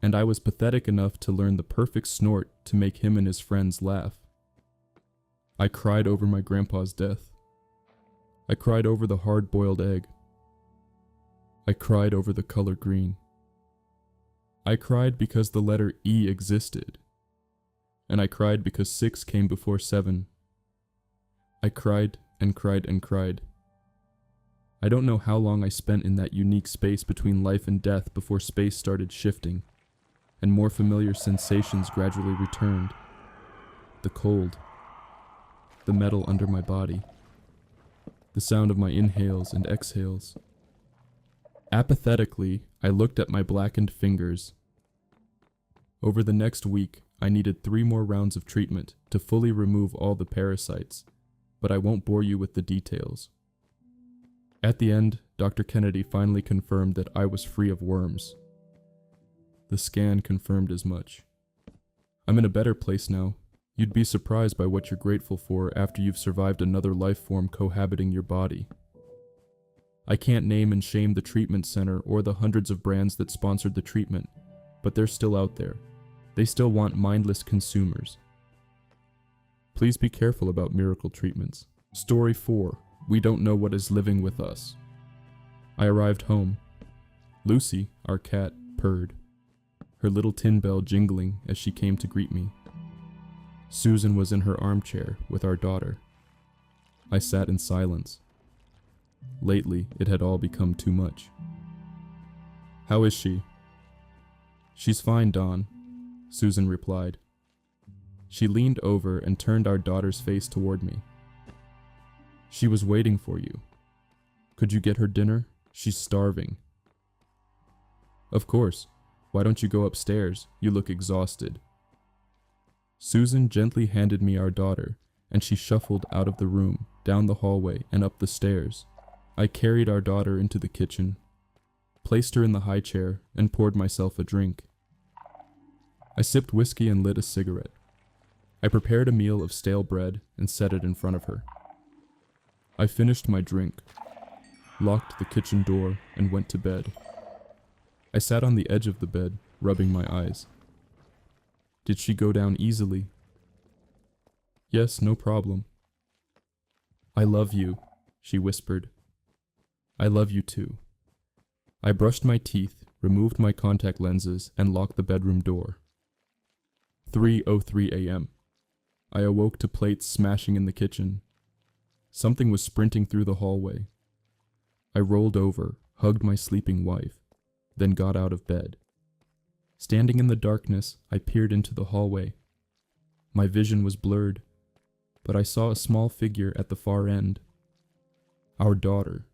And I was pathetic enough to learn the perfect snort to make him and his friends laugh. I cried over my grandpa's death. I cried over the hard-boiled egg. I cried over the color green. I cried because the letter E existed. And I cried because 6 came before 7. I cried and cried and cried. I don't know how long I spent in that unique space between life and death before space started shifting, and more familiar sensations gradually returned. The cold, the metal under my body, the sound of my inhales and exhales. Apathetically, I looked at my blackened fingers. Over the next week, I needed 3 more rounds of treatment to fully remove all the parasites, but I won't bore you with the details. At the end, Dr. Kennedy finally confirmed that I was free of worms. The scan confirmed as much. I'm in a better place now. You'd be surprised by what you're grateful for after you've survived another life form cohabiting your body. I can't name and shame the treatment center or the hundreds of brands that sponsored the treatment, but they're still out there. They still want mindless consumers. Please be careful about miracle treatments. Story 4. We don't know what is living with us. I arrived home. Lucy, our cat, purred, her little tin bell jingling as she came to greet me. Susan was in her armchair with our daughter. I sat in silence. Lately, it had all become too much. "How is she?" "She's fine, Dawn," Susan replied. She leaned over and turned our daughter's face toward me. "She was waiting for you. Could you get her dinner? She's starving." "Of course. Why don't you go upstairs? You look exhausted." Susan gently handed me our daughter, and she shuffled out of the room, down the hallway, and up the stairs. I carried our daughter into the kitchen, placed her in the high chair, and poured myself a drink. I sipped whiskey and lit a cigarette. I prepared a meal of stale bread and set it in front of her. I finished my drink, locked the kitchen door, and went to bed. I sat on the edge of the bed, rubbing my eyes. Did she go down easily? Yes, no problem. "I love you," she whispered. "I love you too." I brushed my teeth, removed my contact lenses, and locked the bedroom door. 3:03 a.m. I awoke to plates smashing in the kitchen. Something was sprinting through the hallway. I rolled over, hugged my sleeping wife, then got out of bed. Standing in the darkness, I peered into the hallway. My vision was blurred, but I saw a small figure at the far end. Our daughter.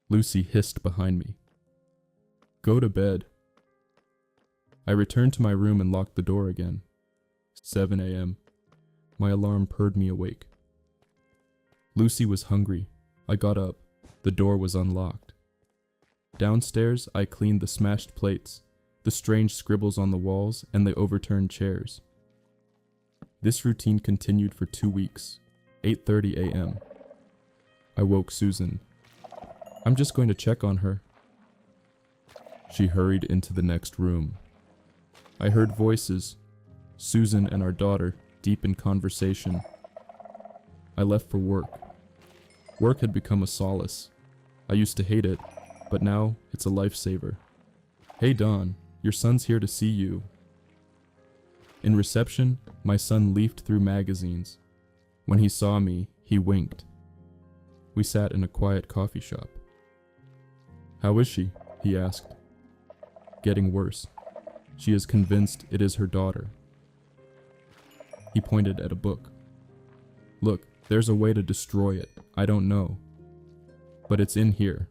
Lucy hissed behind me. "Go to bed." I returned to my room and locked the door again. 7 a.m. My alarm purred me awake. Lucy was hungry. I got up. The door was unlocked. Downstairs, I cleaned the smashed plates, the strange scribbles on the walls, and the overturned chairs. This routine continued for 2 weeks. 8:30 a.m. I woke Susan. "I'm just going to check on her." She hurried into the next room. I heard voices, Susan and our daughter, deep in conversation. I left for work. Work had become a solace. I used to hate it, but now it's a lifesaver. "Hey Dawn, your son's here to see you." In reception, my son leafed through magazines. When he saw me, he winked. We sat in a quiet coffee shop. "How is she?" he asked. "Getting worse. She is convinced it is her daughter." He pointed at a book. "Look, there's a way to destroy it. I don't know. But it's in here."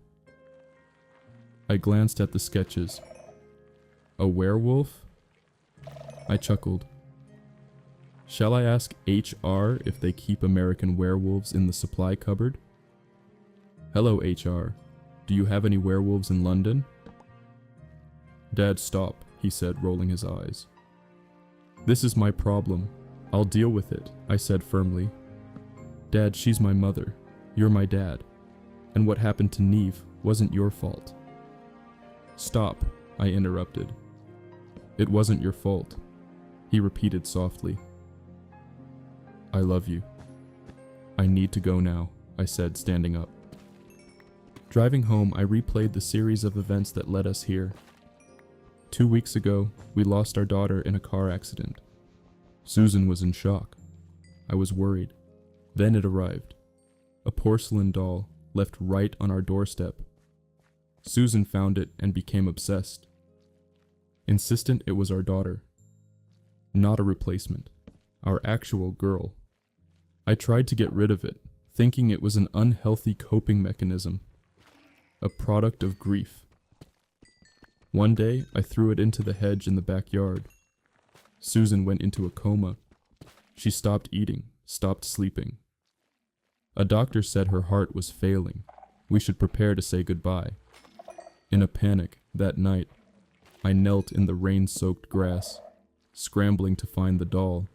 I glanced at the sketches. "A werewolf?" I chuckled. Shall I ask HR if they keep American werewolves in the supply cupboard? Hello, HR. Do you have any werewolves in London? Dad, stop, he said, rolling his eyes. This is my problem. I'll deal with it, I said firmly. Dad, she's my mother. You're my dad. And what happened to Neve wasn't your fault. Stop, I interrupted. It wasn't your fault, he repeated softly. I love you. I need to go now, I said, standing up. Driving home, I replayed the series of events that led us here. 2 weeks ago, we lost our daughter in a car accident. Susan was in shock. I was worried. Then it arrived. A porcelain doll left right on our doorstep. Susan found it and became obsessed. Insistent it was our daughter. Not a replacement. Our actual girl. I tried to get rid of it, thinking it was an unhealthy coping mechanism. A product of grief. One day, I threw it into the hedge in the backyard. Susan went into a coma. She stopped eating, stopped sleeping. A doctor said her heart was failing. We should prepare to say goodbye. In a panic, that night, I knelt in the rain-soaked grass, scrambling to find the doll.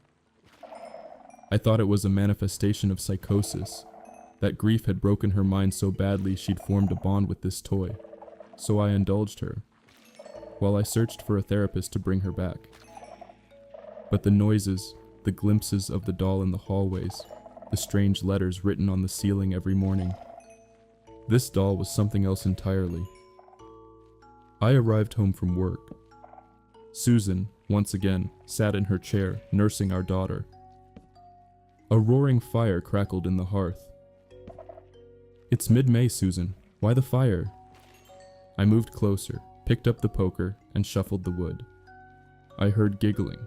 I thought it was a manifestation of psychosis, that grief had broken her mind so badly she'd formed a bond with this toy, so I indulged her, while I searched for a therapist to bring her back. But the noises, the glimpses of the doll in the hallways, the strange letters written on the ceiling every morning. This doll was something else entirely. I arrived home from work. Susan, once again, sat in her chair, nursing our daughter. A roaring fire crackled in the hearth. It's mid-May, Susan. Why the fire? I moved closer, picked up the poker, and shuffled the wood. I heard giggling.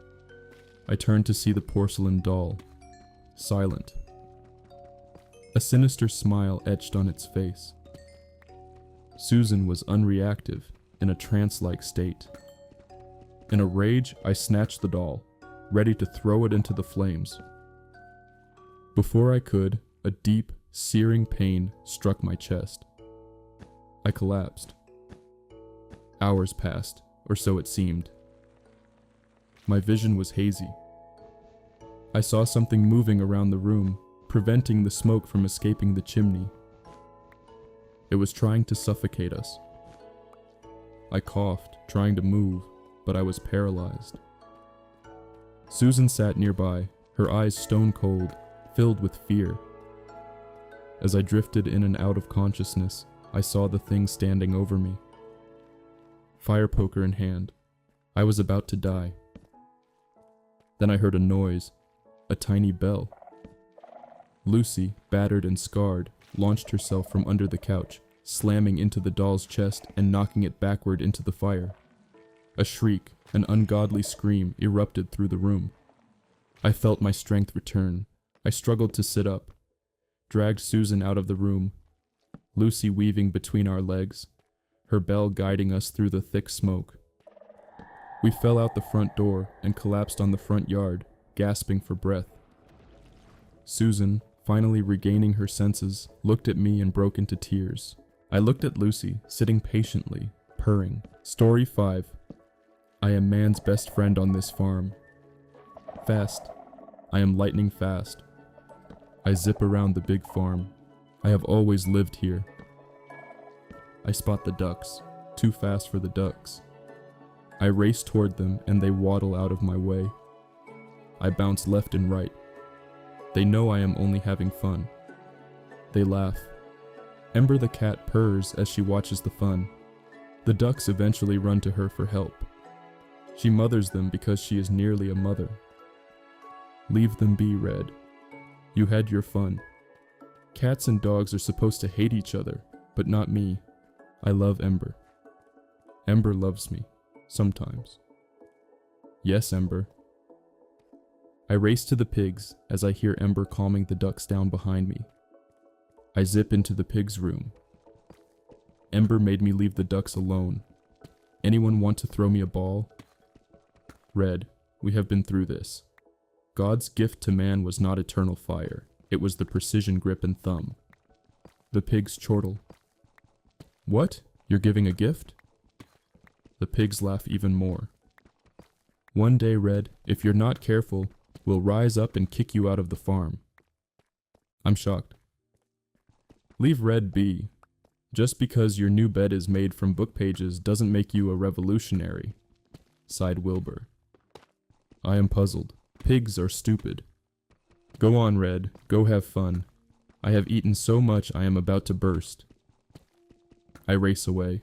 I turned to see the porcelain doll, silent. A sinister smile etched on its face. Susan was unreactive, in a trance-like state. In a rage, I snatched the doll, ready to throw it into the flames. Before I could, a deep, searing pain struck my chest. I collapsed. Hours passed, or so it seemed. My vision was hazy. I saw something moving around the room, preventing the smoke from escaping the chimney. It was trying to suffocate us. I coughed, trying to move, but I was paralyzed. Susan sat nearby, her eyes stone cold, filled with fear. As I drifted in and out of consciousness, I saw the thing standing over me. Fire poker in hand. I was about to die. Then I heard a noise, a tiny bell. Lucy, battered and scarred, launched herself from under the couch, slamming into the doll's chest and knocking it backward into the fire. A shriek, an ungodly scream, erupted through the room. I felt my strength return. I struggled to sit up, dragged Susan out of the room, Lucy weaving between our legs, her bell guiding us through the thick smoke. We fell out the front door and collapsed on the front yard, gasping for breath. Susan, finally regaining her senses, looked at me and broke into tears. I looked at Lucy, sitting patiently, purring. Story 5. I am man's best friend on this farm. Fast. I am lightning fast. I zip around the big farm. I have always lived here. I spot the ducks, too fast for the ducks. I race toward them and they waddle out of my way. I bounce left and right. They know I am only having fun. They laugh. Ember the cat purrs as she watches the fun. The ducks eventually run to her for help. She mothers them because she is nearly a mother. Leave them be, Red. You had your fun. Cats and dogs are supposed to hate each other, but not me. I love Ember. Ember loves me, sometimes. Yes, Ember. I race to the pigs as I hear Ember calming the ducks down behind me. I zip into the pigs' room. Ember made me leave the ducks alone. Anyone want to throw me a ball? Red, we have been through this. God's gift to man was not eternal fire, it was the precision grip and thumb. The pigs chortle. What? You're giving a gift? The pigs laugh even more. One day, Red, if you're not careful, we'll rise up and kick you out of the farm. I'm shocked. Leave Red be. Just because your new bed is made from book pages doesn't make you a revolutionary, sighed Wilbur. I am puzzled. Pigs are stupid. Go on, Red. Go have fun. I have eaten so much I am about to burst. I race away.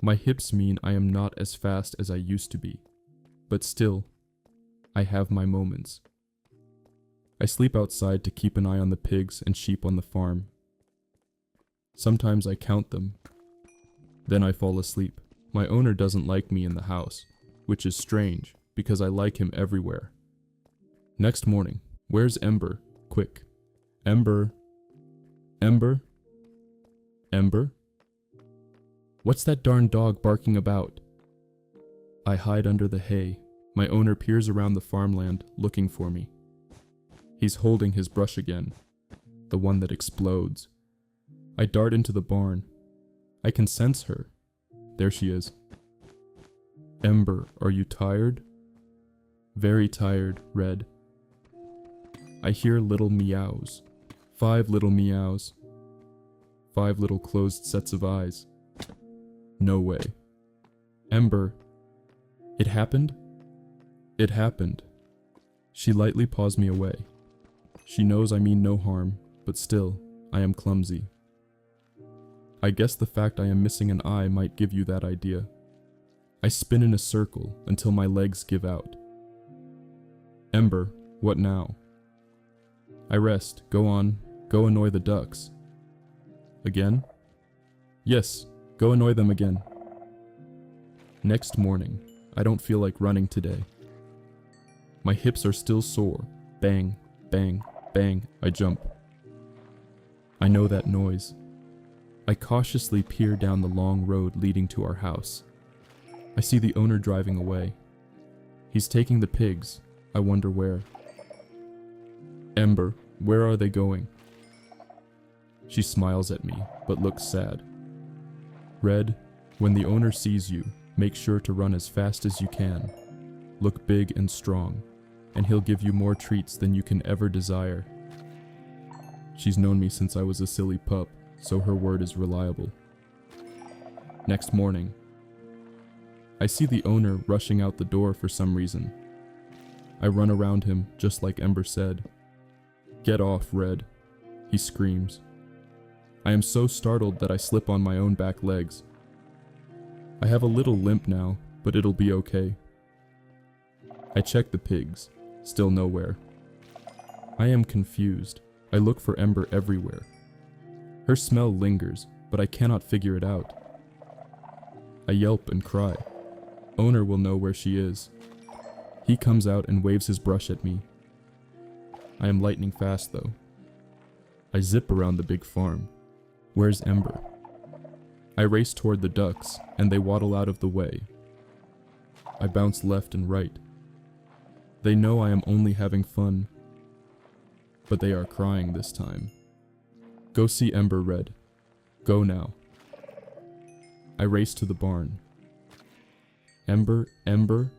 My hips mean I am not as fast as I used to be. But still, I have my moments. I sleep outside to keep an eye on the pigs and sheep on the farm. Sometimes I count them. Then I fall asleep. My owner doesn't like me in the house, which is strange because I like him everywhere. Next morning, where's Ember? Quick. Ember. Ember? Ember? What's that darn dog barking about? I hide under the hay. My owner peers around the farmland, looking for me. He's holding his brush again, the one that explodes. I dart into the barn. I can sense her. There she is. Ember, are you tired? Very tired, Red. I hear little meows. 5 little meows. 5 little closed sets of eyes. No way. Ember. It happened? It happened. She lightly paws me away. She knows I mean no harm, but still, I am clumsy. I guess the fact I am missing an eye might give you that idea. I spin in a circle until my legs give out. Ember, what now? I rest. Go on. Go annoy the ducks. Again? Yes, go annoy them again. Next morning, I don't feel like running today. My hips are still sore. Bang, bang, bang, I jump. I know that noise. I cautiously peer down the long road leading to our house. I see the owner driving away. He's taking the pigs. I wonder where. Ember, where are they going? She smiles at me, but looks sad. Red, when the owner sees you, make sure to run as fast as you can. Look big and strong, and he'll give you more treats than you can ever desire. She's known me since I was a silly pup, so her word is reliable. Next morning, I see the owner rushing out the door for some reason. I run around him, just like Ember said. Get off, Red, he screams. I am so startled that I slip on my own back legs. I have a little limp now, but it'll be okay. I check the pigs, still nowhere. I am confused. I look for Ember everywhere. Her smell lingers, but I cannot figure it out. I yelp and cry. Owner will know where she is. He comes out and waves his brush at me. I am lightning fast though. I zip around the big farm. Where's Ember? I race toward the ducks, and they waddle out of the way. I bounce left and right. They know I am only having fun, but they are crying this time. Go see Ember, Red. Go now. I race to the barn. Ember, Ember?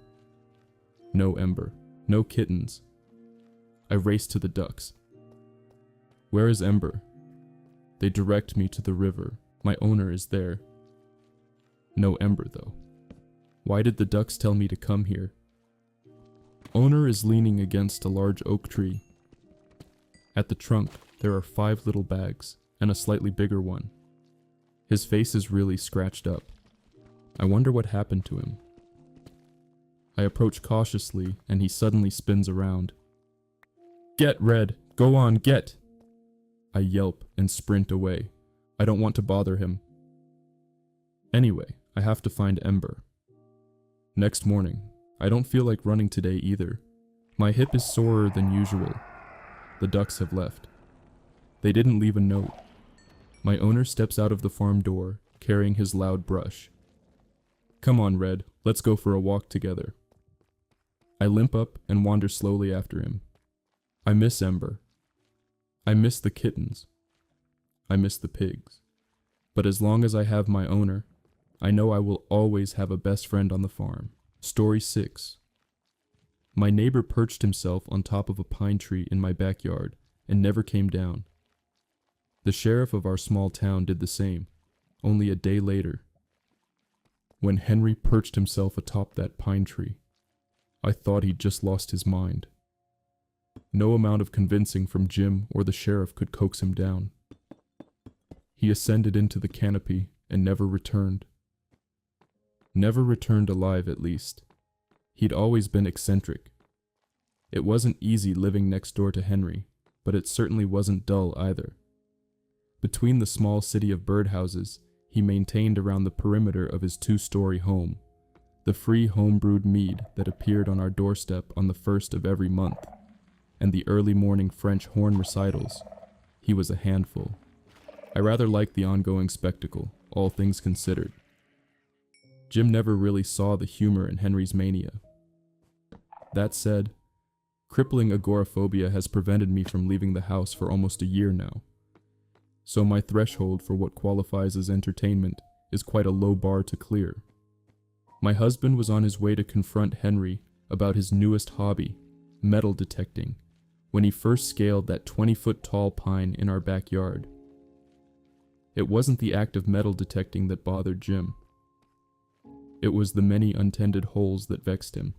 No Ember. No kittens. I race to the ducks. Where is Ember? They direct me to the river. My owner is there. No Ember, though. Why did the ducks tell me to come here? Owner is leaning against a large oak tree. At the trunk, there are 5 little bags, and a slightly bigger one. His face is really scratched up. I wonder what happened to him. I approach cautiously, and he suddenly spins around. Get, Red! Go on, get! I yelp and sprint away. I don't want to bother him. Anyway, I have to find Ember. Next morning, I don't feel like running today either. My hip is sorer than usual. The ducks have left. They didn't leave a note. My owner steps out of the farm door, carrying his loud brush. Come on, Red, let's go for a walk together. I limp up and wander slowly after him. I miss Ember. I miss the kittens. I miss the pigs. But as long as I have my owner, I know I will always have a best friend on the farm. Story 6. My neighbor perched himself on top of a pine tree in my backyard and never came down. The sheriff of our small town did the same, only a day later. When Henry perched himself atop that pine tree, I thought he'd just lost his mind. No amount of convincing from Jim or the sheriff could coax him down. He ascended into the canopy and never returned. Never returned alive, at least. He'd always been eccentric. It wasn't easy living next door to Henry, but it certainly wasn't dull either. Between the small city of birdhouses he maintained around the perimeter of his 2-story home, the free home-brewed mead that appeared on our doorstep on the 1st of every month, and the early morning French horn recitals, he was a handful. I rather liked the ongoing spectacle, all things considered. Jim never really saw the humor in Henry's mania. That said, crippling agoraphobia has prevented me from leaving the house for almost a year now. So my threshold for what qualifies as entertainment is quite a low bar to clear. My husband was on his way to confront Henry about his newest hobby, metal detecting, when he first scaled that 20-foot tall pine in our backyard. It wasn't the act of metal detecting that bothered Jim. It was the many untended holes that vexed him.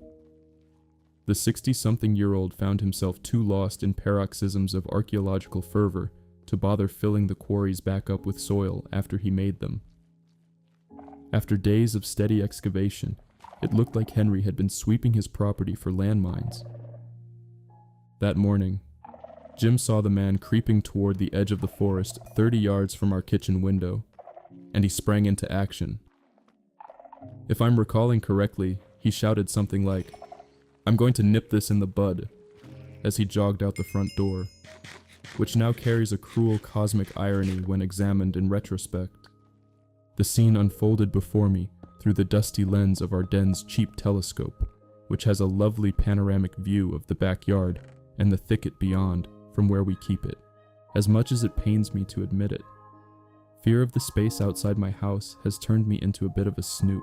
The 60-something-year-old found himself too lost in paroxysms of archaeological fervor to bother filling the quarries back up with soil after he made them. After days of steady excavation, it looked like Henry had been sweeping his property for landmines. That morning, Jim saw the man creeping toward the edge of the forest 30 yards from our kitchen window, and he sprang into action. If I'm recalling correctly, he shouted something like, "I'm going to nip this in the bud," as he jogged out the front door, which now carries a cruel cosmic irony when examined in retrospect. The scene unfolded before me through the dusty lens of our den's cheap telescope, which has a lovely panoramic view of the backyard and the thicket beyond from where we keep it, as much as it pains me to admit it. Fear of the space outside my house has turned me into a bit of a snoop.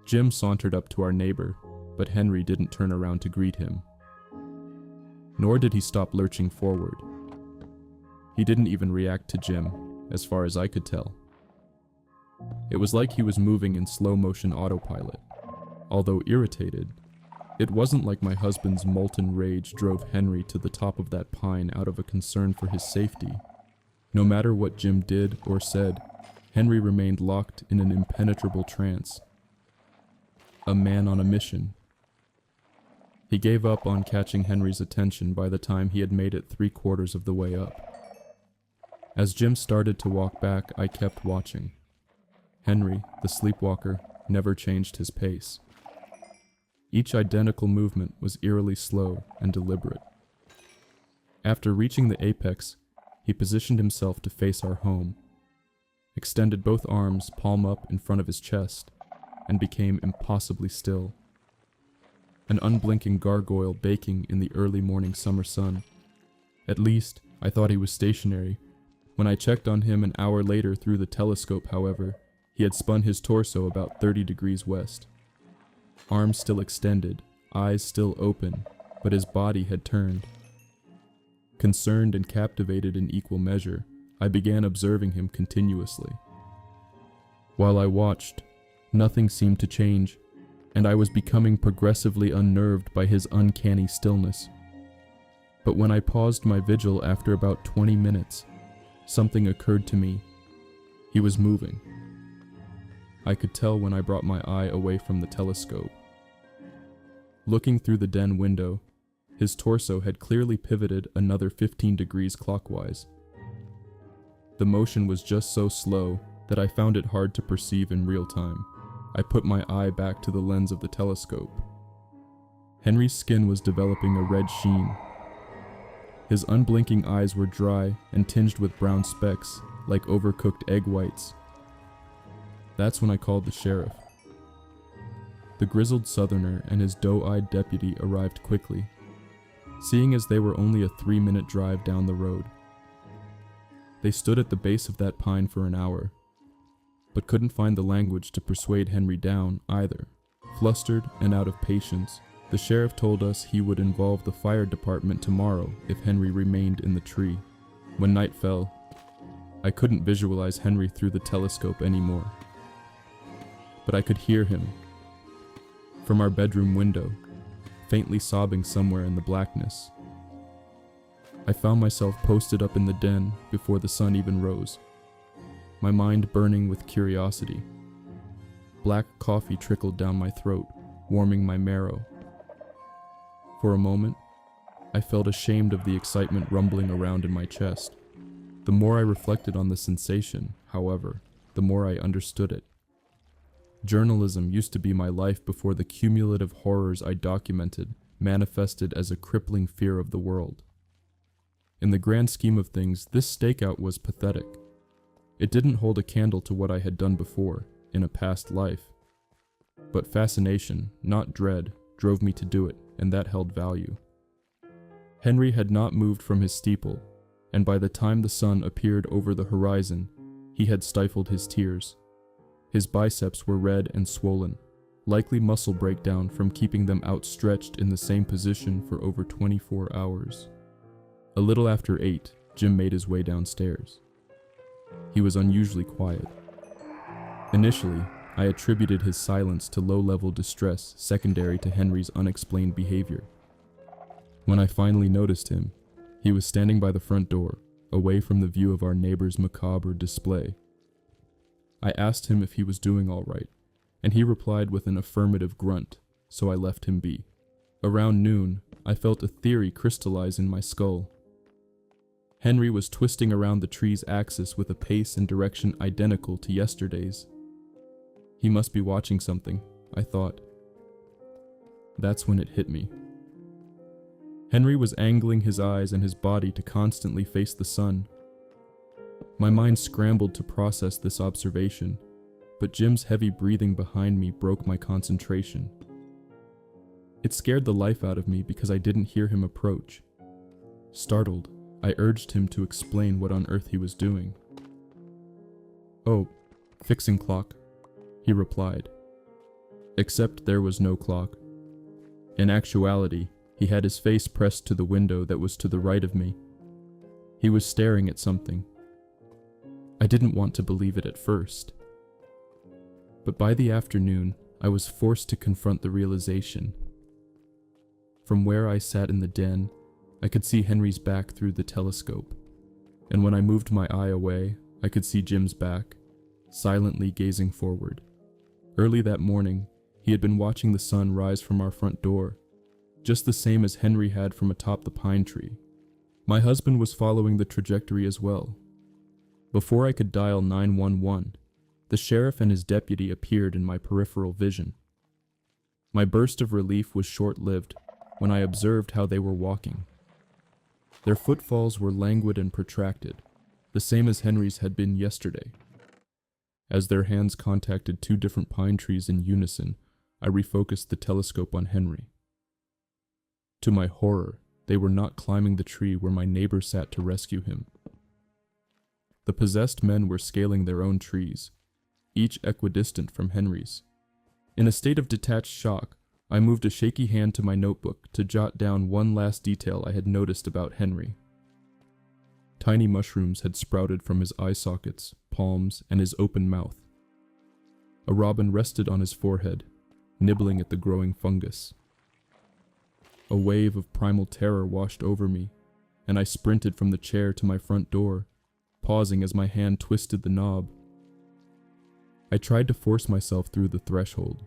Jim sauntered up to our neighbor, but Henry didn't turn around to greet him. Nor did he stop lurching forward. He didn't even react to Jim, as far as I could tell. It was like he was moving in slow-motion autopilot. Although irritated, it wasn't like my husband's molten rage drove Henry to the top of that pine out of a concern for his safety. No matter what Jim did or said, Henry remained locked in an impenetrable trance. A man on a mission. He gave up on catching Henry's attention by the time he had made it 3/4 of the way up. As Jim started to walk back, I kept watching. Henry, the sleepwalker, never changed his pace. Each identical movement was eerily slow and deliberate. After reaching the apex, he positioned himself to face our home, extended both arms palm up in front of his chest, and became impossibly still. An unblinking gargoyle baking in the early morning summer sun. At least, I thought he was stationary. When I checked on him an hour later through the telescope, however, he had spun his torso about 30 degrees west. Arms still extended, eyes still open, but his body had turned. Concerned and captivated in equal measure, I began observing him continuously. While I watched, nothing seemed to change, and I was becoming progressively unnerved by his uncanny stillness. But when I paused my vigil after about 20 minutes, something occurred to me. He was moving. I could tell when I brought my eye away from the telescope. Looking through the den window, his torso had clearly pivoted another 15 degrees clockwise. The motion was just so slow that I found it hard to perceive in real time. I put my eye back to the lens of the telescope. Henry's skin was developing a red sheen. His unblinking eyes were dry and tinged with brown specks, like overcooked egg whites. That's when I called the sheriff. The grizzled southerner and his doe-eyed deputy arrived quickly, seeing as they were only a 3-minute drive down the road. They stood at the base of that pine for an hour, but couldn't find the language to persuade Henry down either. Flustered and out of patience, the sheriff told us he would involve the fire department tomorrow if Henry remained in the tree. When night fell, I couldn't visualize Henry through the telescope anymore, but I could hear him from our bedroom window, faintly sobbing somewhere in the blackness. I found myself posted up in the den before the sun even rose, my mind burning with curiosity. Black coffee trickled down my throat, warming my marrow. For a moment, I felt ashamed of the excitement rumbling around in my chest. The more I reflected on the sensation, however, the more I understood it. Journalism used to be my life before the cumulative horrors I documented manifested as a crippling fear of the world. In the grand scheme of things, this stakeout was pathetic. It didn't hold a candle to what I had done before, in a past life. But fascination, not dread, drove me to do it, and that held value. Henry had not moved from his steeple, and by the time the sun appeared over the horizon, he had stifled his tears. His biceps were red and swollen, likely muscle breakdown from keeping them outstretched in the same position for over 24 hours. A little after 8, Jim made his way downstairs. He was unusually quiet. Initially, I attributed his silence to low-level distress secondary to Henry's unexplained behavior. When I finally noticed him, he was standing by the front door, away from the view of our neighbor's macabre display. I asked him if he was doing all right, and he replied with an affirmative grunt, so I left him be. Around noon, I felt a theory crystallize in my skull. Henry was twisting around the tree's axis with a pace and direction identical to yesterday's. He must be watching something, I thought. That's when it hit me. Henry was angling his eyes and his body to constantly face the sun. My mind scrambled to process this observation, but Jim's heavy breathing behind me broke my concentration. It scared the life out of me because I didn't hear him approach. Startled, I urged him to explain what on earth he was doing. "Oh, fixing clock," he replied. Except there was no clock. In actuality, he had his face pressed to the window that was to the right of me. He was staring at something. I didn't want to believe it at first. But by the afternoon, I was forced to confront the realization. From where I sat in the den, I could see Henry's back through the telescope, and when I moved my eye away, I could see Jim's back, silently gazing forward. Early that morning, he had been watching the sun rise from our front door, just the same as Henry had from atop the pine tree. My husband was following the trajectory as well. Before I could dial 911, the sheriff and his deputy appeared in my peripheral vision. My burst of relief was short-lived when I observed how they were walking. Their footfalls were languid and protracted, the same as Henry's had been yesterday. As their hands contacted 2 different pine trees in unison, I refocused the telescope on Henry. To my horror, they were not climbing the tree where my neighbor sat to rescue him. The possessed men were scaling their own trees, each equidistant from Henry's. In a state of detached shock, I moved a shaky hand to my notebook to jot down one last detail I had noticed about Henry. Tiny mushrooms had sprouted from his eye sockets, palms, and his open mouth. A robin rested on his forehead, nibbling at the growing fungus. A wave of primal terror washed over me, and I sprinted from the chair to my front door, pausing as my hand twisted the knob. I tried to force myself through the threshold.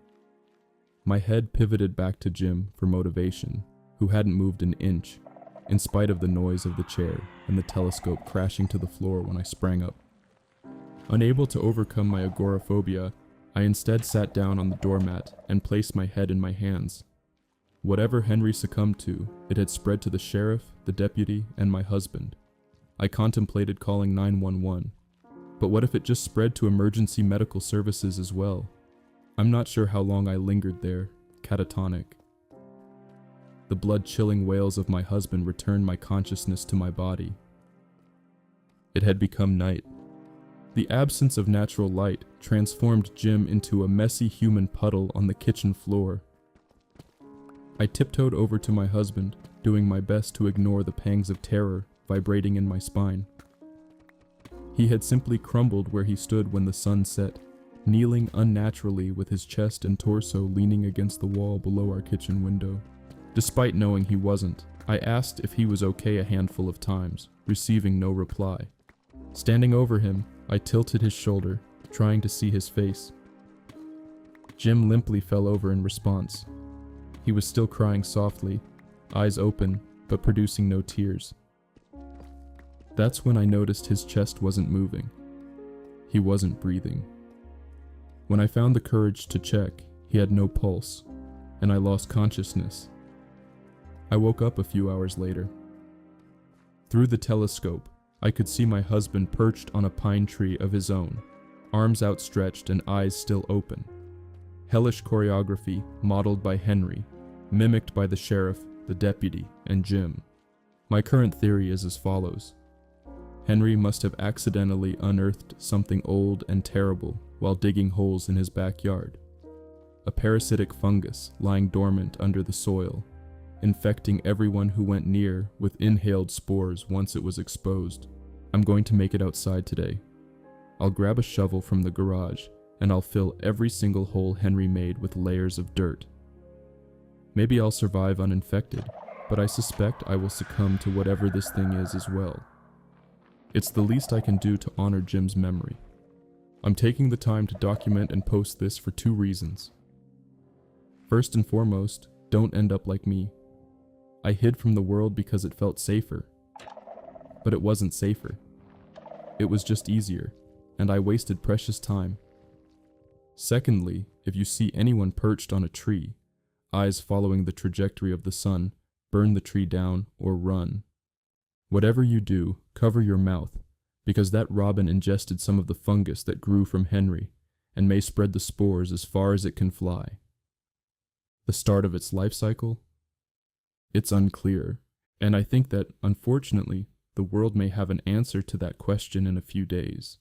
My head pivoted back to Jim for motivation, who hadn't moved an inch, in spite of the noise of the chair and the telescope crashing to the floor when I sprang up. Unable to overcome my agoraphobia, I instead sat down on the doormat and placed my head in my hands. Whatever Henry succumbed to, it had spread to the sheriff, the deputy, and my husband. I contemplated calling 911, but what if it just spread to emergency medical services as well? I'm not sure how long I lingered there, catatonic. The blood-chilling wails of my husband returned my consciousness to my body. It had become night. The absence of natural light transformed Jim into a messy human puddle on the kitchen floor. I tiptoed over to my husband, doing my best to ignore the pangs of terror vibrating in my spine. He had simply crumbled where he stood when the sun set, kneeling unnaturally with his chest and torso leaning against the wall below our kitchen window. Despite knowing he wasn't, I asked if he was okay a handful of times, receiving no reply. Standing over him, I tilted his shoulder, trying to see his face. Jim limply fell over in response. He was still crying softly, eyes open, but producing no tears. That's when I noticed his chest wasn't moving. He wasn't breathing. When I found the courage to check, he had no pulse, and I lost consciousness. I woke up a few hours later. Through the telescope, I could see my husband perched on a pine tree of his own, arms outstretched and eyes still open. Hellish choreography modeled by Henry, mimicked by the sheriff, the deputy, and Jim. My current theory is as follows. Henry must have accidentally unearthed something old and terrible while digging holes in his backyard. A parasitic fungus lying dormant under the soil, infecting everyone who went near with inhaled spores once it was exposed. I'm going to make it outside today. I'll grab a shovel from the garage and I'll fill every single hole Henry made with layers of dirt. Maybe I'll survive uninfected, but I suspect I will succumb to whatever this thing is as well. It's the least I can do to honor Jim's memory. I'm taking the time to document and post this for 2 reasons. First and foremost, don't end up like me. I hid from the world because it felt safer. But it wasn't safer. It was just easier, and I wasted precious time. Secondly, if you see anyone perched on a tree, eyes following the trajectory of the sun, burn the tree down or run. Whatever you do, cover your mouth, because that robin ingested some of the fungus that grew from Henry, and may spread the spores as far as it can fly. The start of its life cycle? It's unclear, and I think that, unfortunately, the world may have an answer to that question in a few days.